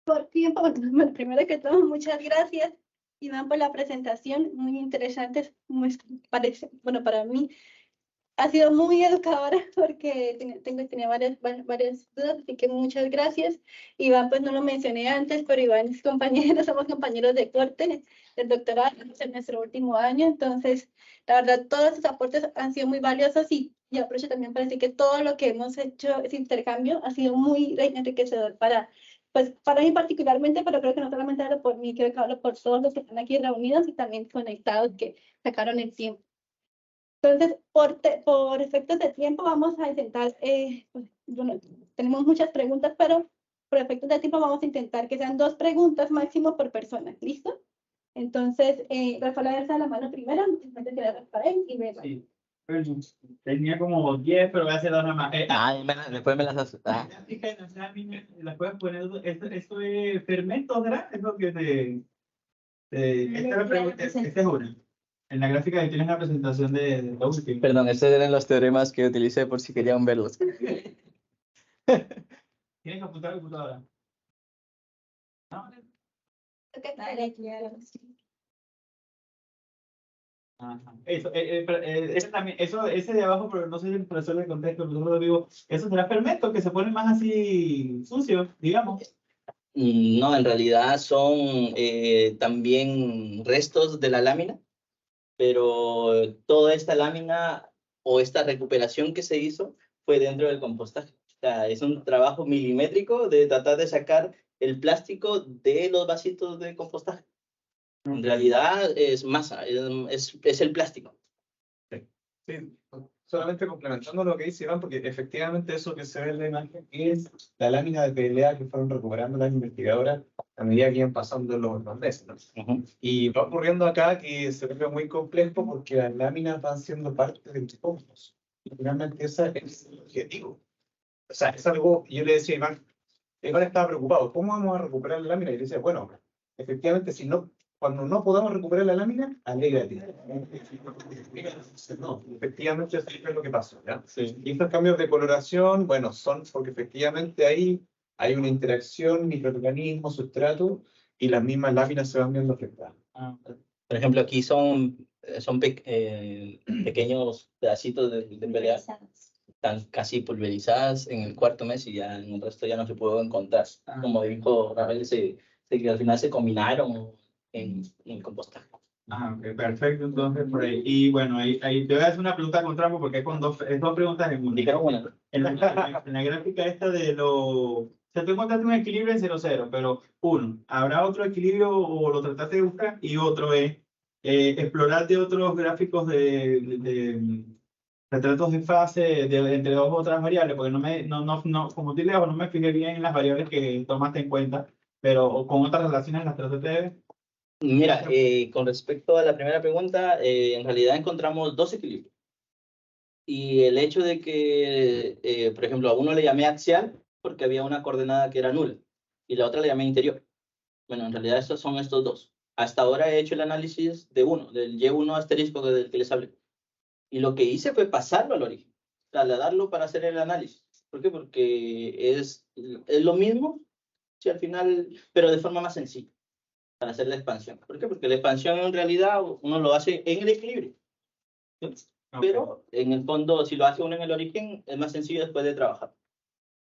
Por tiempo, bueno, primero que todo, muchas gracias, Iván, por la presentación, muy interesante, parece, bueno, para mí ha sido muy educadora porque tenía varias dudas, así que muchas gracias. Iván, pues no lo mencioné antes, pero Iván es compañero, somos compañeros de corte del doctorado, en nuestro último año, entonces, la verdad, todos sus aportes han sido muy valiosos y aprovecho también para decir que todo lo que hemos hecho, ese intercambio, ha sido muy enriquecedor pues para mí particularmente, pero creo que no solamente hablo por mí, creo que hablo por todos los que están aquí reunidos y también conectados que sacaron el tiempo. Entonces, por efectos de tiempo, vamos a intentar, pues, bueno, tenemos muchas preguntas, pero por efectos de tiempo vamos a intentar que sean 2 preguntas máximo por persona. ¿Listo? Entonces, Rafael, alza la mano primero, entonces queda Rafael y Beba. Sí. Tenía como 10, pero voy a hacer dos más. Después me las haces. Las puedes poner. Esto es fermentos, ¿verdad? Es lo que esta es una. En la gráfica ahí tienes la presentación de la última. Perdón, estos eran los teoremas que utilicé por si querían verlos. Tienes que apuntar a la computadora. ¿No? Ajá. Ese de abajo, pero no soy el profesor de contexto, el profesor lo digo, eso será fermento, que se pone más así sucio, digamos. No, en realidad son también restos de la lámina, pero toda esta lámina o esta recuperación que se hizo fue dentro del compostaje. O sea, es un trabajo milimétrico de tratar de sacar el plástico de los vasitos de compostaje. En realidad es masa, es el plástico. Sí, solamente complementando lo que dice Iván, porque efectivamente eso que se ve en la imagen es la lámina de PLA que fueron recuperando las investigadoras a medida que iban pasando los meses, ¿no? Y va ocurriendo acá que se vuelve muy complejo porque las láminas van siendo parte del compost. Y finalmente ese es el objetivo. O sea, es algo, yo le decía a Iván estaba preocupado, ¿cómo vamos a recuperar la lámina? Y le decía, bueno, efectivamente, cuando no podamos recuperar la lámina, alégrate. No, efectivamente eso es lo que pasa, ¿ya? Sí. Y estos cambios de coloración, bueno, son porque efectivamente ahí hay una interacción microorganismo, sustrato, y las mismas láminas se van viendo afectadas. Por ejemplo, aquí son pequeños pedacitos de PLA, están casi pulverizadas en el 4º mes y ya en el resto ya no se pudo encontrar. Como dijo Rafael, que al final se combinaron en el compostaje. Ok, perfecto, entonces por ahí. Y bueno, ahí te voy a hacer una pregunta con trampa porque es con dos preguntas en una. Dijeron una. En la gráfica esta de o sea, tú encontraste un equilibrio en 0,0, pero uno, ¿habrá otro equilibrio o lo trataste de buscar? Y otro es explorarte otros gráficos de retratos de fase entre dos u otras variables, porque como te leo, no me fijé bien en las variables que tomaste en cuenta, pero con otras relaciones las trataste de ver. Mira, con respecto a la primera pregunta, en realidad encontramos dos equilibrios. Y el hecho de que, por ejemplo, a uno le llamé axial porque había una coordenada que era nula y la otra le llamé interior. Bueno, en realidad estos son estos dos. Hasta ahora he hecho el análisis de uno, del Y1 asterisco del que les hablé. Y lo que hice fue pasarlo al origen, trasladarlo para hacer el análisis. ¿Por qué? Porque es lo mismo, sí, al final, pero de forma más sencilla, para hacer la expansión. ¿Por qué? Porque la expansión en realidad uno lo hace en el equilibrio. ¿Sí? Pero en el fondo, si lo hace uno en el origen, es más sencillo después de trabajar.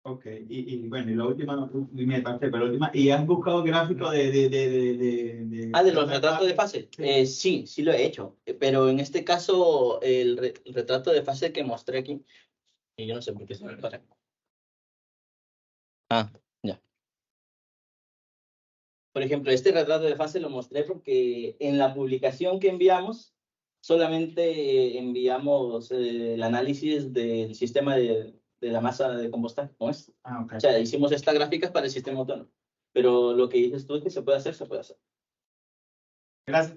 Ok, y bueno, y la última, me parte, pero la última, ¿y has buscado gráficos de Ah, de los retratos de fase. Sí, sí lo he hecho. Pero en este caso, el retrato de fase que mostré aquí, y yo no sé por qué se me para. Ah, ya. Por ejemplo, este retrato de fase lo mostré porque en la publicación que enviamos, solamente enviamos el análisis del sistema de la masa de compostaje, ¿no es? Ah, ok. O sea, hicimos estas gráficas para el sistema autónomo. Pero lo que dices tú es que se puede hacer, se puede hacer. Gracias.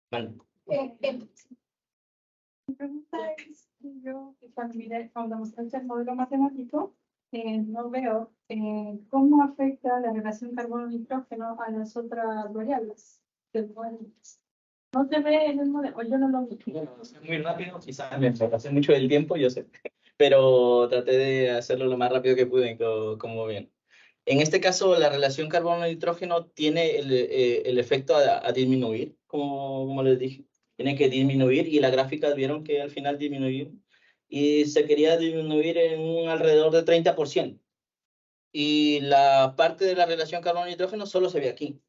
Vale. Mi pregunta es, yo cuando mostraste el modelo matemático, no veo cómo afecta la relación carbono-nitrógeno a las otras variables del modelo. No se ve en el modelo, o yo no lo vi. Muy rápido, quizás me pasé mucho del tiempo, yo sé, pero traté de hacerlo lo más rápido que pude, como bien. En este caso, la relación carbono-nitrógeno tiene el efecto a disminuir, como les dije. Tiene que disminuir y las gráficas vieron que al final disminuyó y se quería disminuir en un alrededor de 30%. Y la parte de la relación carbono-nitrógeno solo se ve aquí.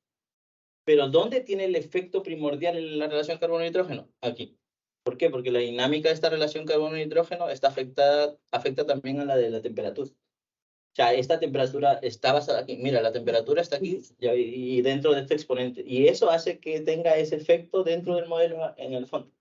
Pero ¿dónde tiene el efecto primordial en la relación carbono-nitrógeno? Aquí. ¿Por qué? Porque la dinámica de esta relación carbono-nitrógeno afecta también a la de la temperatura. O sea, esta temperatura está basada aquí. Mira, la temperatura está aquí y dentro de este exponente. Y eso hace que tenga ese efecto dentro del modelo en el fondo.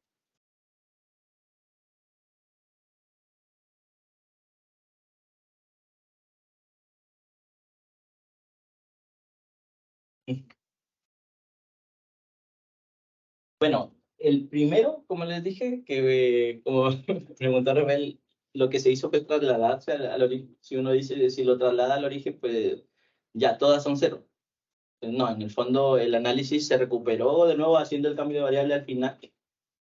Bueno, el primero, como les dije, que como preguntaron él, lo que se hizo fue trasladarse al origen. Si uno dice, si lo traslada al origen, pues ya todas son cero. No, en el fondo el análisis se recuperó de nuevo haciendo el cambio de variable al final.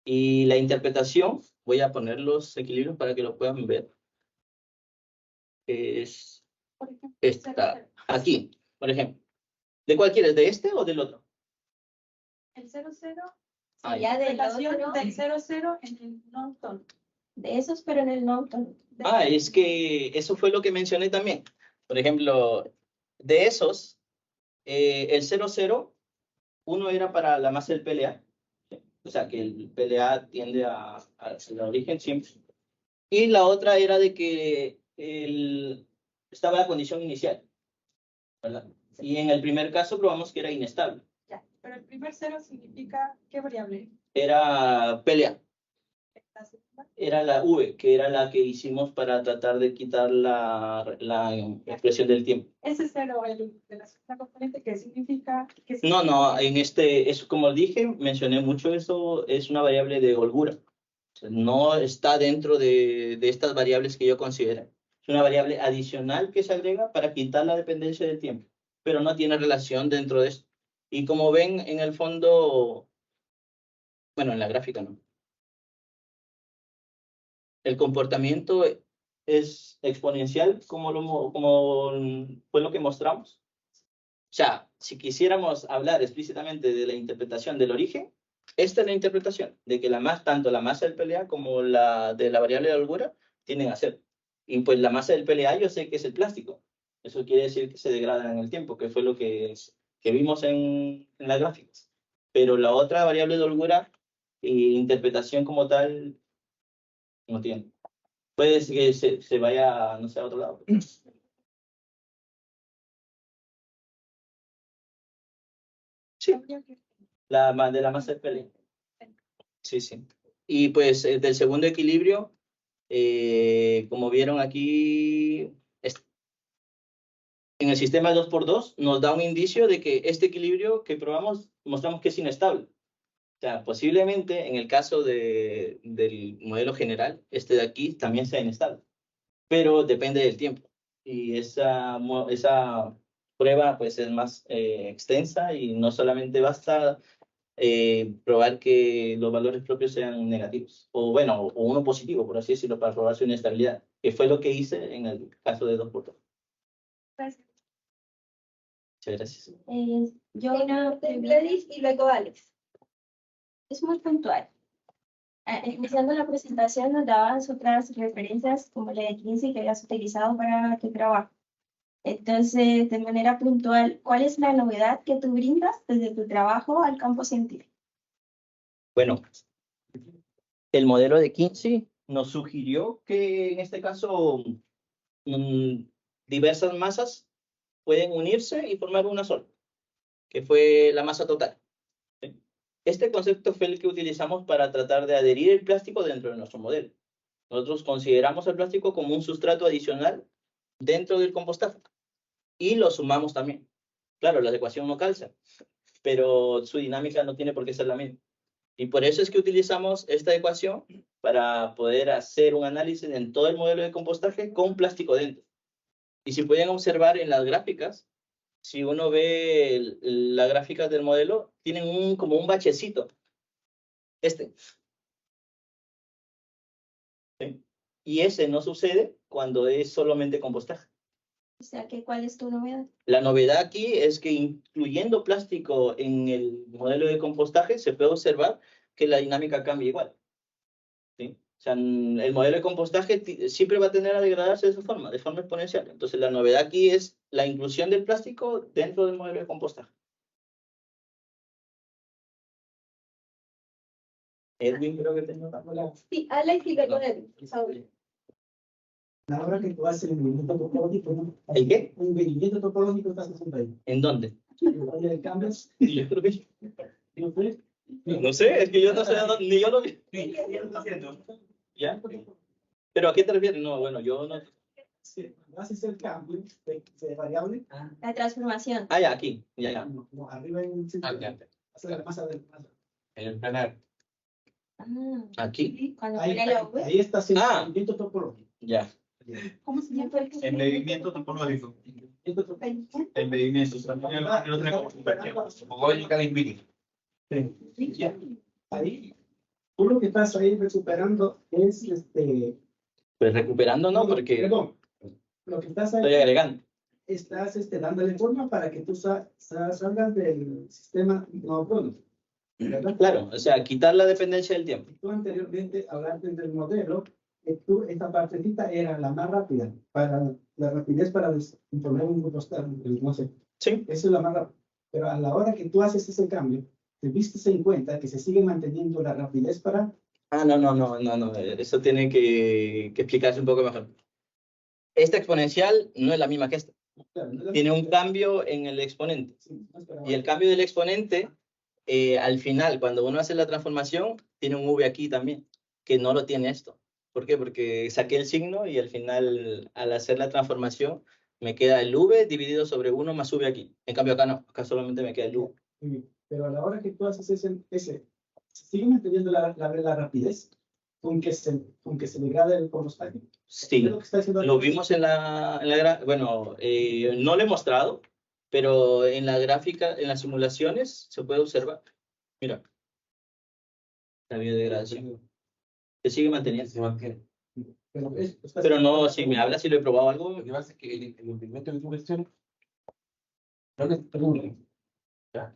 Y la interpretación, voy a poner los equilibrios para que lo puedan ver. Es Por ejemplo, esta, aquí, por ejemplo. ¿De cuál quieres? ¿De este o del otro? el 00, Ah, ya del relación otro, del 00 en el non-ton. de esos, pero en el Norton. es que eso fue lo que mencioné también. Por ejemplo, de esos, el 00, uno era para la masa del PLA. O sea, que el PLA tiende al origen siempre. Y la otra era de que estaba la condición inicial, ¿verdad? Y en el primer caso probamos que era inestable. Ya, pero el primer 0 significa ¿qué variable? Era PLA. La segunda. Era la V, que era la que hicimos para tratar de quitar la expresión del tiempo. Ese 0, el de la segunda componente, ¿qué significa? No, en eso, como dije, mencioné mucho eso, es una variable de holgura. O sea, no está dentro de estas variables que yo considero. Es una variable adicional que se agrega para quitar la dependencia del tiempo, pero no tiene relación dentro de esto. Y como ven, en el fondo, bueno, en la gráfica no. El comportamiento es exponencial, como fue lo que mostramos. O sea, si quisiéramos hablar explícitamente de la interpretación del origen, esta es la interpretación, de que tanto la masa del PLA como la de la variable de holgura tienden a ser. Y pues la masa del PLA yo sé que es el plástico. Eso quiere decir que se degrada en el tiempo, que fue lo que vimos en las gráficas. Pero la otra variable de holgura, interpretación como tal, no tiene. Puede ser que se vaya, no sé, a otro lado. Sí, de la masa del PLA. Sí, sí. Y pues del segundo equilibrio, como vieron aquí, En el sistema 2x2 nos da un indicio de que este equilibrio que probamos mostramos que es inestable. O sea, posiblemente en el caso del modelo general, este de aquí también sea inestable, pero depende del tiempo. Y esa prueba pues es más extensa y no solamente basta probar que los valores propios sean negativos, o bueno, o uno positivo, por así decirlo, para probar su inestabilidad, que fue lo que hice en el caso de 2x2. Gracias. Muchas gracias. Yo una Gladys y luego Alex. es muy puntual. Iniciando la presentación nos dabas otras referencias como la de 15 que habías utilizado para tu trabajo. Entonces, de manera puntual, ¿cuál es la novedad que tú brindas desde tu trabajo al campo científico? Bueno, el modelo de Kinsey nos sugirió que en este caso diversas masas pueden unirse y formar una sola, que fue la masa total. Este concepto fue el que utilizamos para tratar de adherir el plástico dentro de nuestro modelo. Nosotros consideramos el plástico como un sustrato adicional dentro del compostaje y lo sumamos también. Claro, la ecuación no calza, pero su dinámica no tiene por qué ser la misma. Y por eso es que utilizamos esta ecuación para poder hacer un análisis en todo el modelo de compostaje con plástico dentro. Y si pueden observar en las gráficas, si uno ve la gráfica del modelo, tienen como un bachecito. ¿Sí? Y ese no sucede cuando es solamente compostaje. O sea, ¿cuál es tu novedad? La novedad aquí es que incluyendo plástico en el modelo de compostaje, se puede observar que la dinámica cambia igual. ¿Sí? O sea, el modelo de compostaje siempre va a tener a degradarse de forma exponencial. Entonces, la novedad aquí es la inclusión del plástico dentro del modelo de compostaje. Edwin, creo que tenía una palabra. Sí, Alex y luego Edwin. Por favor. La hora que tú haces el movimiento topológico, ¿no? ¿El qué? Un movimiento topológico estás haciendo ahí. ¿En dónde? En el área de cambios. Yo creo que... ¿No fue? No sé, es que yo no sé ni yo lo vi. ¿Ya? ¿Pero a qué te refieres? No, bueno, yo no... Sí, cuando haces el cambio de variable. La transformación. Ah, ya, aquí. Ya. No, arriba en el centro. Hacer la masa del masa. En el planar. ¿Aquí? Cuando Ahí, pone la V. ahí está haciendo Ah. el movimiento topológico. Ya. ¿Cómo se llama? Embebimiento topológico. Movimiento topológico. Embebimiento. No tenemos Topológica de infinito. Sí. Ya. Ahí, tú lo que estás ahí recuperando es Pues recuperando, ¿no? Porque Perdón. Lo que estás ahí. estoy agregando. Estás dándole forma para que tú salgas del sistema no pronto. ¿Verdad? Claro, o sea, quitar la dependencia del tiempo. Tú anteriormente hablaste del modelo, esta partecita era la más rápida, para la rapidez para imponer un compostar, no sé, Sí. eso es la más rápida. Pero a la hora que tú haces ese cambio, te viste en cuenta que se sigue manteniendo la rapidez para... Ah, no. Eso tiene que explicarse un poco mejor. Esta exponencial no es la misma que esta. Claro, no es la- Tiene un cambio en el exponente. Sí, no es para- Y el cambio del exponente, al final, cuando uno hace la transformación, tiene un V aquí también, que no lo tiene esto. ¿Por qué? Porque saqué el signo y al final, al hacer la transformación, me queda el V dividido sobre 1 más V aquí. En cambio acá no, acá solamente me queda el V. Muy bien. Pero a la hora que tú haces ese se sigue manteniendo la rapidez con que se degrada el compostaje. Sí, Es lo que está haciendo lo vimos en bueno, no lo he mostrado, pero en la gráfica, en las simulaciones, se puede observar. Mira, la biodegradación. Se sigue manteniendo. Se mantiene. Pero no, si me hablas, si lo he probado algo, Lo que pasa es que el experimento que tú mencionas no es uno. ¿Ya?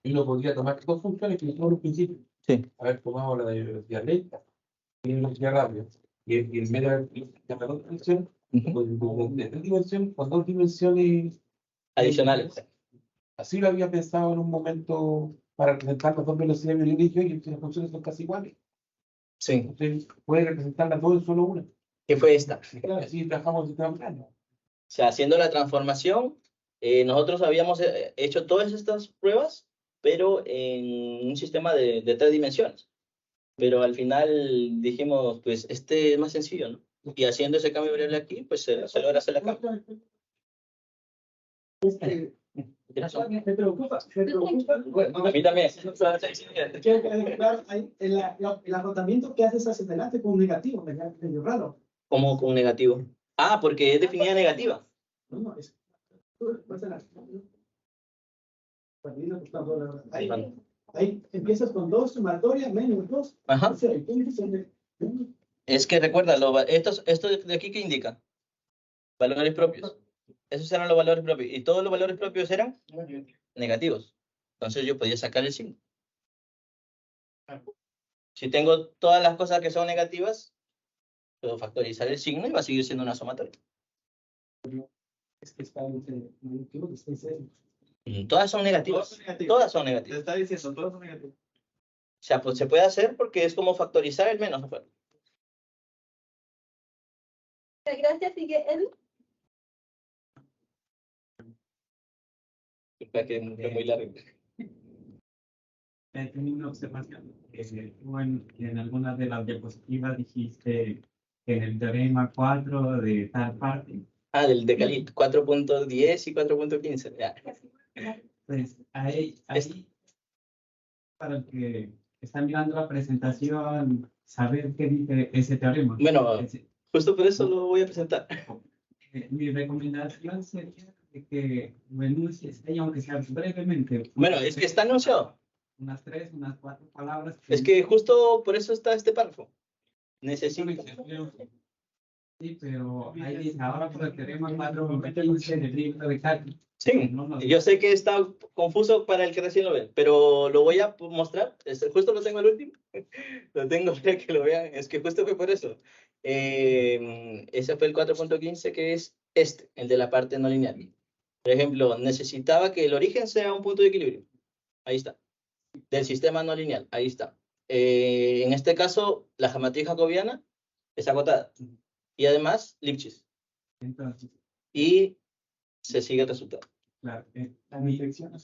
Y uno podría tomar dos funciones que son los principios. Sí. Haber tomado la de velocidad lenta y la velocidad rápida. Y el medio de la dos dimensiones, de tres dimensiones, con dos dimensiones adicionales. Así lo había pensado en un momento para representar las dos velocidades de origen y las funciones son casi iguales. Sí. Entonces puede representar las dos en solo una. ¿Qué fue esta? Y así trabajamos en sistema plano. O sea, haciendo la transformación, nosotros habíamos hecho todas estas pruebas, pero en un sistema de 3 dimensiones. Pero al final dijimos, pues este es más sencillo, ¿no? Y haciendo ese cambio de variable aquí, pues se logra hacer la cambio. Me preocupa. A mí también. Quiero que claro, el agotamiento que hace es acelerante con un negativo, medio raro. ¿Cómo con negativo? Ah, porque es definida negativa. No, es. Ahí empiezas con 2, sumatoria, menos 2. Ajá. Es que recuerda, esto de aquí que indica valores propios. Esos eran los valores propios. Y todos los valores propios eran negativos. Entonces yo podía sacar el signo. Si tengo todas las cosas que son negativas, puedo factorizar el signo y va a seguir siendo una sumatoria. Es que está negativo, que está en cero. Todas son negativas. Todas son negativas. Te está diciendo, todos son negativos. O sea, pues se puede hacer porque es como factorizar el menos afuera. Gracias, sigue Edu. Que fue muy largo. Tengo una observación. Tú en algunas de las diapositivas dijiste en el teorema 4 de tal parte. Ah, del Decalit, 4.10 y 4.15. Ya. Pues ahí, para el que está mirando la presentación, saber qué dice ese teorema. Bueno, justo por eso lo voy a presentar. Mi recomendación sería de que lo enuncies ahí, aunque sea brevemente. Bueno, es que está anunciado. Unas 3, unas 4 palabras. Es que justo por eso está este párrafo. Necesito. Sí, pero ahí dice, ahora por el teorema 4.15 del libro de Cálculo. Sí, yo sé que está confuso para el que recién lo ve, pero lo voy a mostrar. Justo lo tengo al último. Lo tengo para que lo vean. Es que justo fue por eso. Ese fue el 4.15, que es el de la parte no lineal. Por ejemplo, necesitaba que el origen sea un punto de equilibrio. Ahí está. Del sistema no lineal. Ahí está. En este caso, la geometría jacobiana es acotada. Y además, Lipschitz. Entonces, Y se sigue el resultado. claro,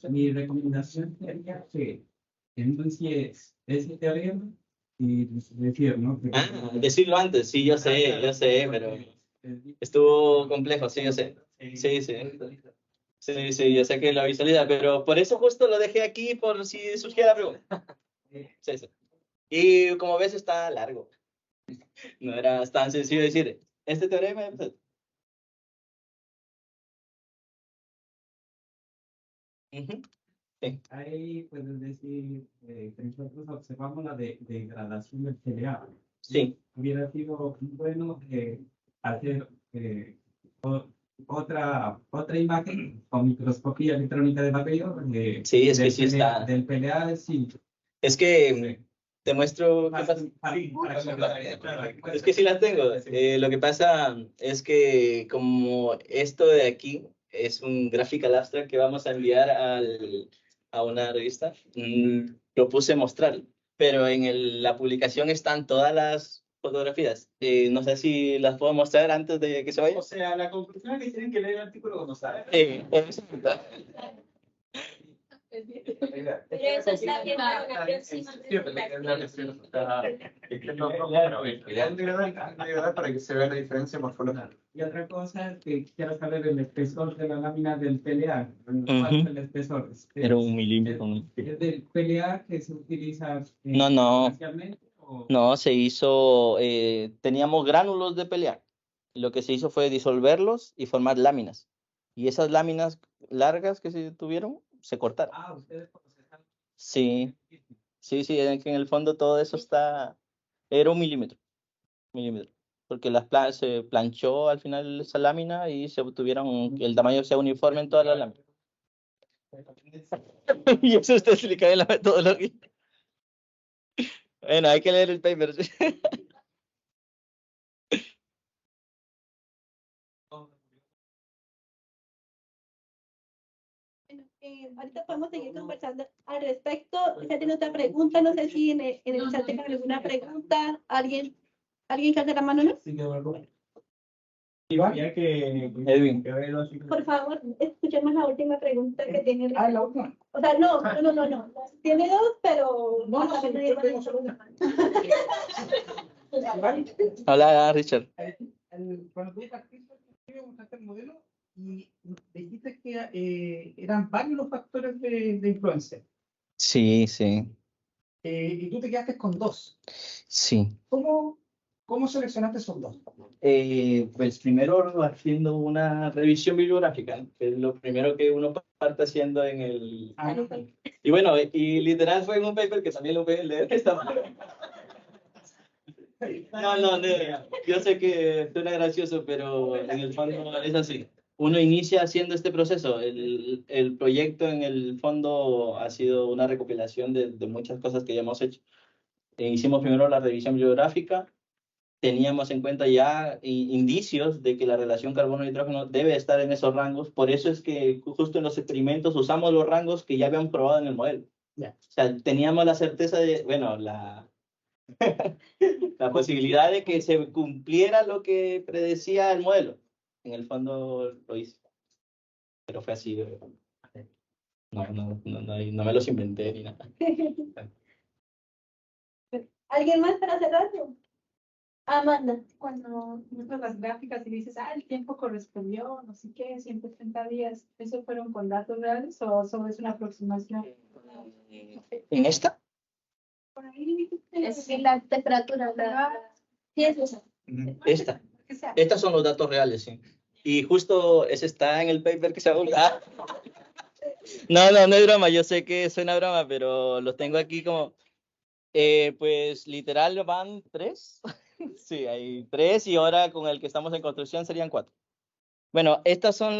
mi recomendación sería que enuncies ese teorema y decir, ¿no? Decirlo antes, sí, yo sé, pero estuvo complejo, sí, yo sé. Sí, sí. Sí, sí, yo sé que la visualidad, pero por eso justo lo dejé aquí por si surgiera la pregunta. Sí, sí. Y como ves está largo. No era tan sencillo decir, este teorema... Pues, sí. Ahí puedes decir que nosotros observamos la degradación del CLA. Sí. Hubiera sido bueno hacer otra imagen con microscopía electrónica de vapeo. Sí, es que sí está. Del PLA, sí. Es que te muestro qué pasa. Es que sí las tengo. Lo que pasa es que como esto de aquí es un graphical abstract que vamos a enviar a una revista, propuse mostrar, pero en la publicación están todas las fotografías. No sé si las puedo mostrar antes de que se vaya. O sea, la conclusión es que tienen que leer el artículo cuando sale. Pero eso está bien para una próxima presentación. Para que se vea la diferencia morfológica. Y otra cosa es que quiero saber el espesor de la lámina del PLA. ¿Cuál es el espesor? Era 1 milímetro. ¿Es del PLA que se utiliza No. comercialmente? No, se hizo, teníamos gránulos de PLA. Lo que se hizo fue disolverlos y formar láminas. Y esas láminas largas que se tuvieron, se cortaron. Ah, ustedes procesan. Sí, en el fondo todo eso era 1 milímetro. Porque se planchó al final esa lámina y se obtuvieron, el tamaño sea uniforme en todas las láminas. Y eso usted se le cae en la metodología. Bueno, hay que leer el paper. Ahorita podemos seguir conversando al respecto. Si tiene otra pregunta, no sé si en el chat tengan alguna pregunta. ¿Alguien que hace la mano, no? Sí, que algo. Ya que Edwin. Por favor, escuchemos la última pregunta que tiene. La última. O sea, no. Tiene dos, pero No, sí, nadie yo tengo solo una. Hola, Richard. Cuando tú partiste, ¿usaste el modelo? Y dijiste que eran varios los factores de influencia. Sí, sí, Y tú te quedaste con 2. sí. ¿Cómo seleccionaste esos 2? Pues primero haciendo una revisión bibliográfica, ¿no? Que es lo primero que uno parte haciendo en el... Y bueno, y literal fue en un paper que también lo pueden leer. No, yo sé que suena gracioso, pero en el fondo es así. Uno inicia haciendo este proceso. El proyecto en el fondo ha sido una recopilación de muchas cosas que ya hemos hecho. Hicimos primero la revisión bibliográfica. Teníamos en cuenta ya indicios de que la relación carbono-nitrógeno debe estar en esos rangos. Por eso es que justo en los experimentos usamos los rangos que ya habían probado en el modelo. Ya. O sea, teníamos la certeza de, bueno, la posibilidad de que se cumpliera lo que predecía el modelo. En el fondo lo hice. Pero fue así. No me los inventé ni nada. ¿Alguien más para cerrarlo? Amanda. Cuando muestras las gráficas y dices, el tiempo correspondió, no sé qué, 130 días, ¿eso fueron con datos reales o solo es una aproximación? ¿En esta? Por ahí, Es la temperatura. Sí, es eso. Esta. que sea. Estos son los datos reales, sí. Y justo ese está en el paper que se ha publicado. No es broma, yo sé que suena broma, pero los tengo aquí como... pues literal van 3. Sí, hay 3 y ahora con el que estamos en construcción serían 4. Bueno, estas son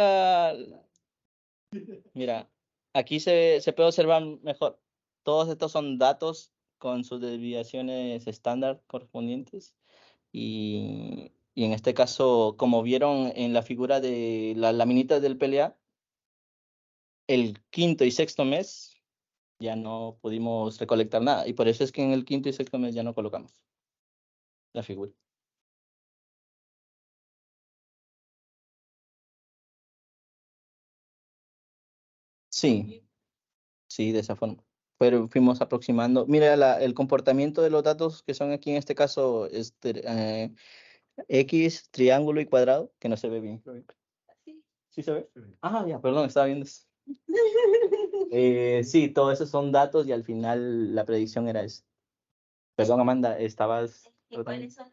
Mira, aquí se puede observar mejor. Todos estos son datos con sus desviaciones estándar correspondientes. Y en este caso, como vieron en la figura de las laminitas del PLA, el quinto y sexto mes ya no pudimos recolectar nada. Y por eso es que en el quinto y sexto mes ya no colocamos la figura. Sí, de esa forma. Pero fuimos aproximando. Mira, el comportamiento de los datos que son aquí en este caso es X, triángulo y cuadrado, que no se ve bien. ¿Sí se ve? Ah, ya, perdón, estaba viendo eso. Sí, todos esos son datos y al final la predicción era esa. Perdón, Amanda, estabas... ¿Cuáles son?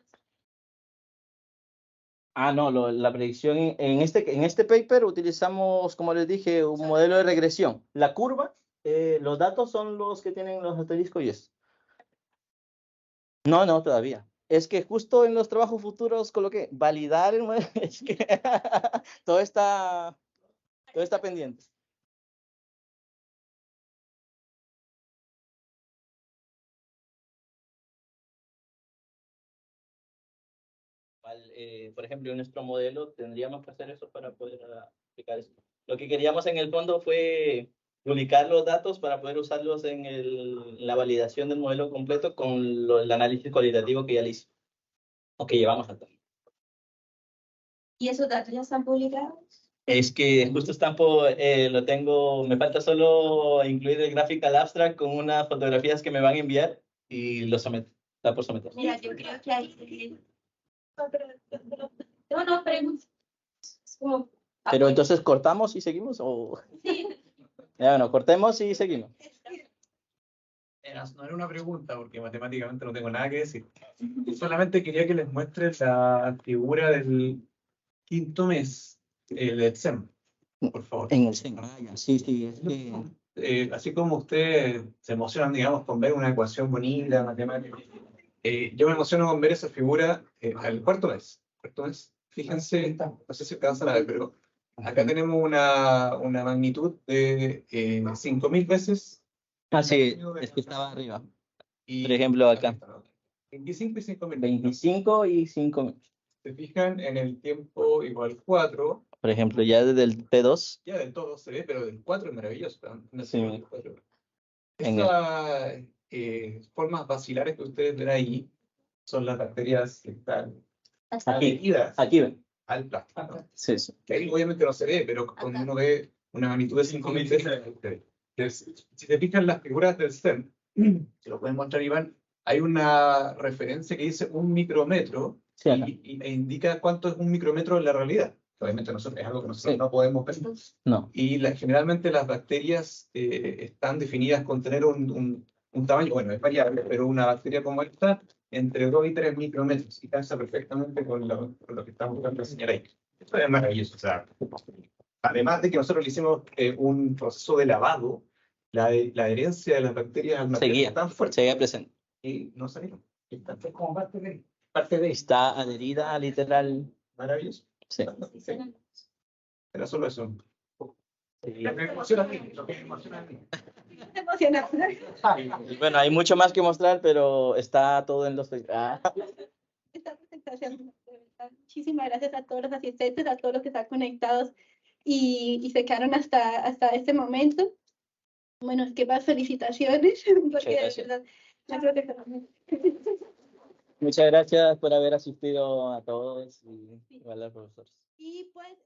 No, la predicción en este paper utilizamos, como les dije, un modelo de regresión. La curva, los datos son los que tienen los asteriscos y eso. No, todavía. Es que justo en los trabajos futuros coloqué validar el modelo. Es que todo está pendiente. Por ejemplo, en nuestro modelo tendríamos que hacer eso para poder aplicar eso. Lo que queríamos en el fondo fue publicar los datos para poder usarlos en la validación del modelo completo con el análisis cualitativo que ya le hice, o que llevamos hasta. ¿Y esos datos ya están publicados? Es que justo lo tengo, me falta solo incluir el graphical abstract con unas fotografías que me van a enviar y lo someto. Está por someter. Mira, yo creo que ahí... No, pregunto. Es como... Pero entonces, ¿cortamos y seguimos? ¿O... Sí. Ya, bueno, cortemos y seguimos. No era una pregunta, porque matemáticamente no tengo nada que decir. Solamente quería que les muestre la figura del quinto mes, el ETSEM, por favor. En el SEM. Sí, es que... Así como ustedes se emocionan, digamos, con ver una ecuación bonita, matemática, yo me emociono con ver esa figura al cuarto mes. Fíjense, no sé si alcanzan a ver, pero acá tenemos una magnitud de 5.000 veces. Sí, es que estaba arriba. Por ejemplo, acá. 25 y 5.000. 25 y 5.000. Se fijan en el tiempo igual 4. Por ejemplo, ya desde el T2. Ya del todo se ve, pero del 4 es maravilloso. No Sí. Esas formas vacilares que ustedes ven ahí son las bacterias que están adheridas Aquí ven. al plástico. Sí. Que ahí obviamente no se ve, pero cuando uno ve una magnitud de 5.000 veces, si te fijan las figuras del STEM, se lo pueden mostrar, Iván, hay una referencia que dice 1 micrómetro e indica cuánto es 1 micrómetro en la realidad. obviamente nosotros, es algo que nosotros no podemos ver. No. Y generalmente las bacterias están definidas con tener un tamaño, bueno, es variable, pero una bacteria como esta, entre 2 y 3 micrómetros, y calza perfectamente con lo que estamos buscando enseñar ahí. Esto es maravilloso. O sea, además de que nosotros le hicimos un proceso de lavado, la adherencia de las bacterias al material Seguía, es tan fuerte seguía presente. y no salieron. Está Es como parte de parte de esto. Está adherida literal. Maravilloso. Sí. Era solo eso. Sí. Lo que me emociona a mí, lo que me emociona a mí. Emocionante. Y bueno, hay mucho más que mostrar, pero está todo en los... Ah. Esta presentación. De verdad, muchísimas gracias a todos los asistentes, a todos los que están conectados y se quedaron hasta este momento. Bueno, es que más felicitaciones, porque de gracias. verdad, yo creo que Muchas gracias por haber asistido a todos y igual a los profesores. y pues